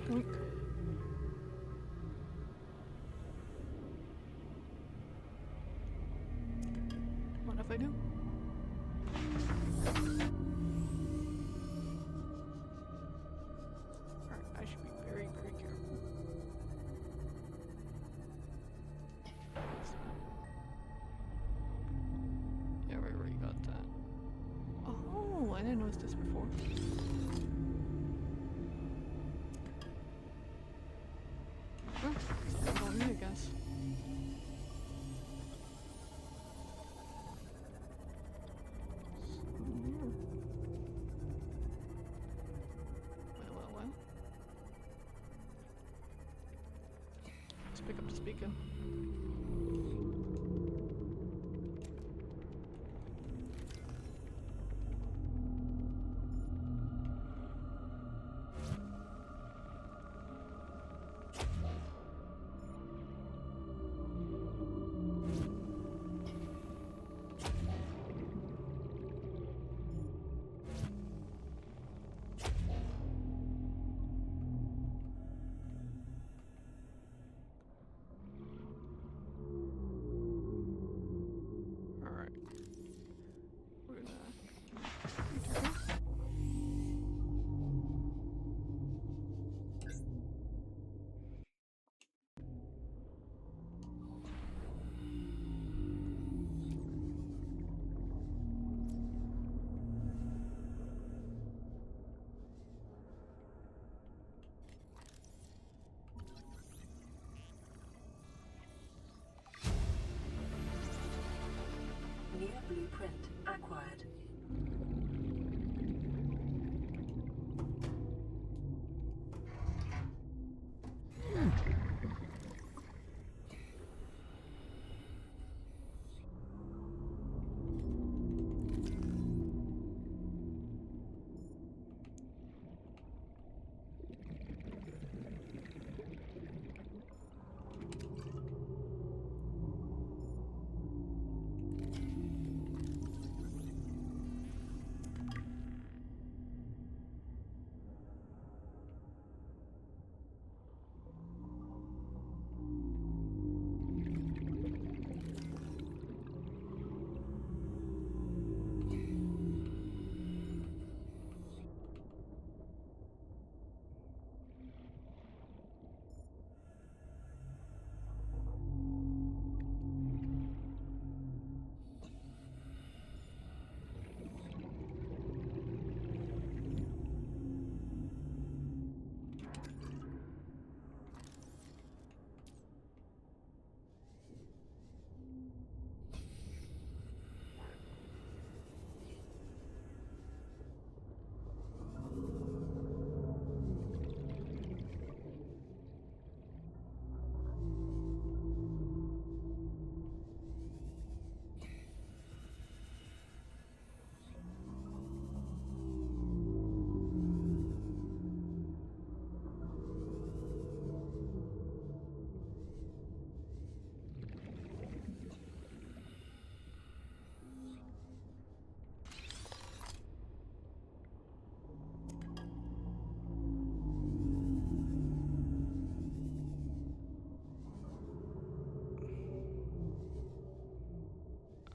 Oink. What if I do? Alright, I should be very, very careful. Yeah, we already got that. Oh, I didn't notice this before. Something on me, I guess. Well. Let's pick up this beacon. New blueprint acquired.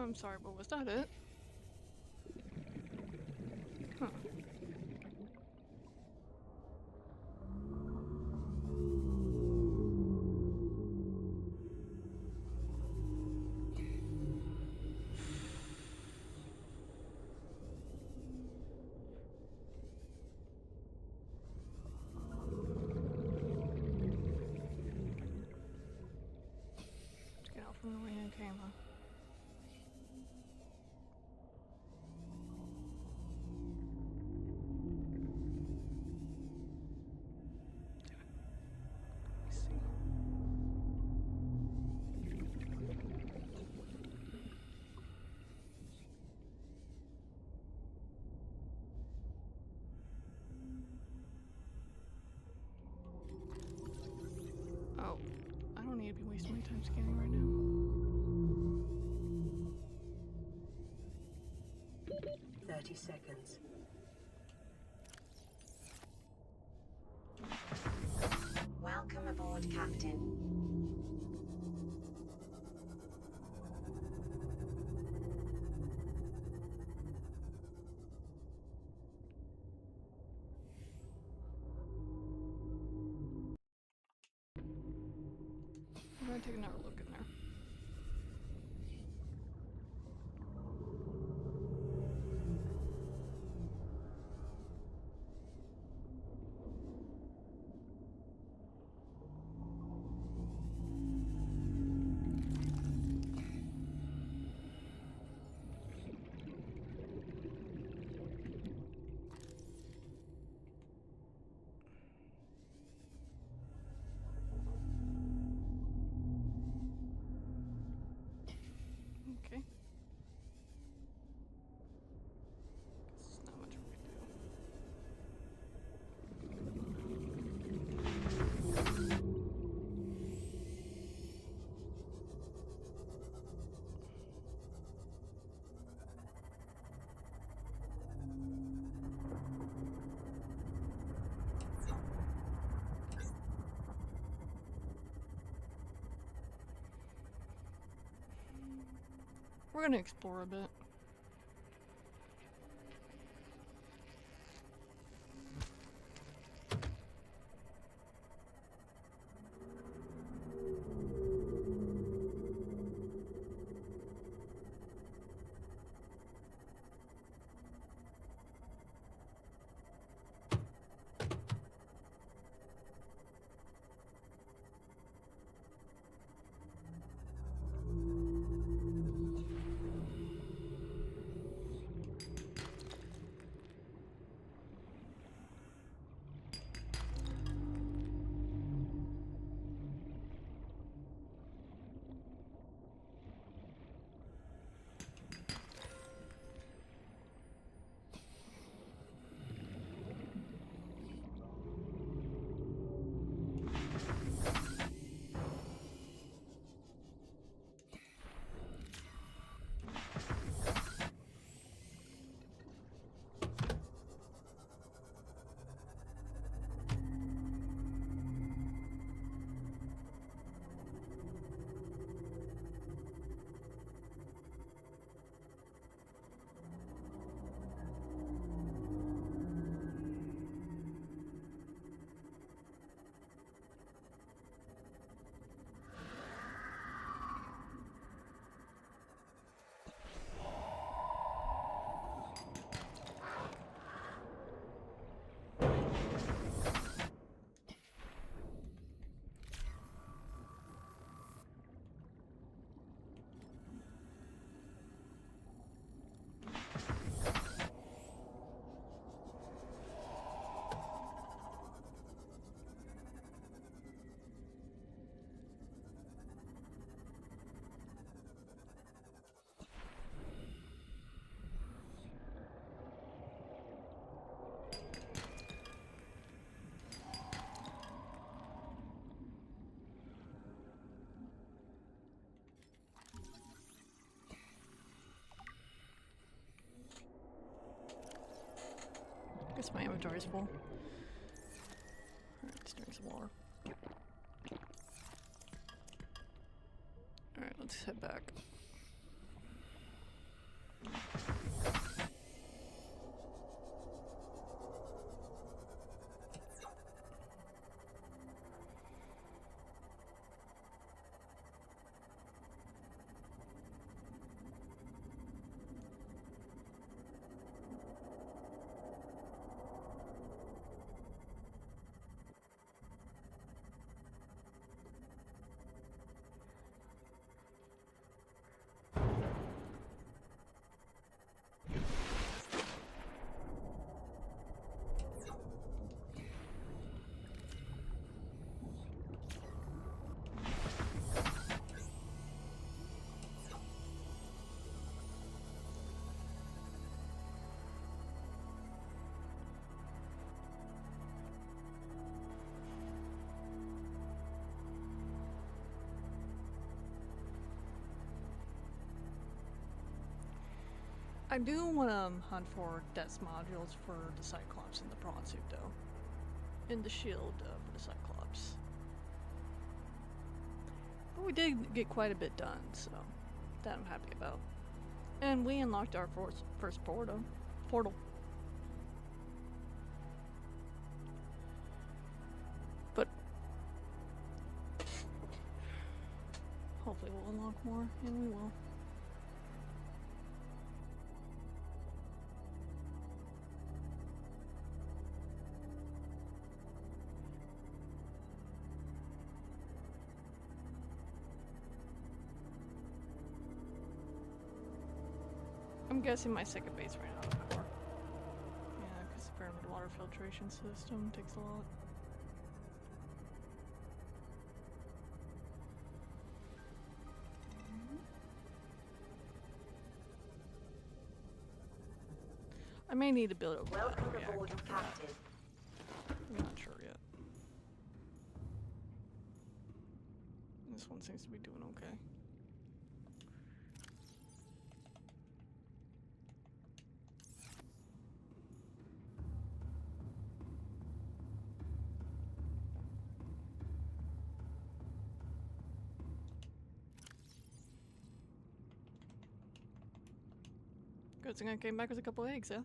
I'm sorry, but was that it? Huh. Let's get out from the way I came, huh? Oh, I don't need to be wasting my time scanning right now. 30 seconds. Welcome aboard, Captain. I'm gonna take another look in there. Okay. Guess there's not much we can do. We're gonna explore a bit. Guess my inventory's full. Alright, let's drink some water. Alright, let's head back. I do want to hunt for death modules for the Cyclops and the prawn suit, though. And the shield for the Cyclops. But we did get quite a bit done, so that I'm happy about. And we unlocked our first portal. But hopefully we'll unlock more, and we will. I'm guessing my second base ran out of power. Yeah, because the pyramid water filtration system takes a lot. I may need to build a Welcome reactor. aboard, Captain. I'm not sure yet. This one seems to be doing okay. Good thing I came back with a couple eggs, huh?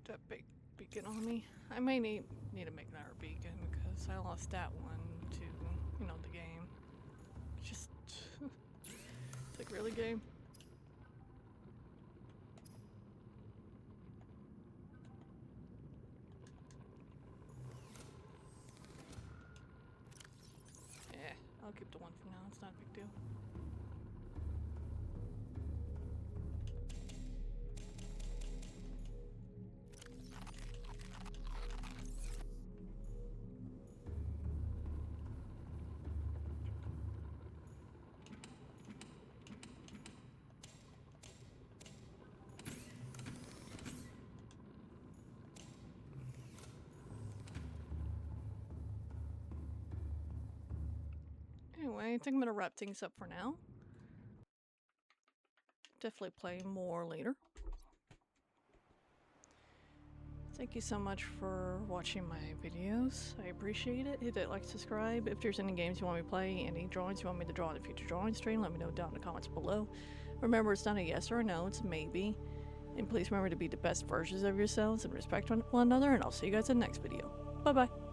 That big beacon on me. I may need to make another beacon because I lost that one to, you know, the game. Just it's like, really, game? Yeah, I'll keep the one for now. It's not a big deal. Anyway, I think I'm gonna wrap things up for now. Definitely play more later. Thank you so much for watching my videos. I appreciate it. Hit that like, subscribe. If there's any games you want me to play, any drawings you want me to draw in the future drawing stream, let me know down in the comments below. Remember, it's not a yes or a no, it's a maybe. And please remember to be the best versions of yourselves and respect one another, and I'll see you guys in the next video. Bye bye.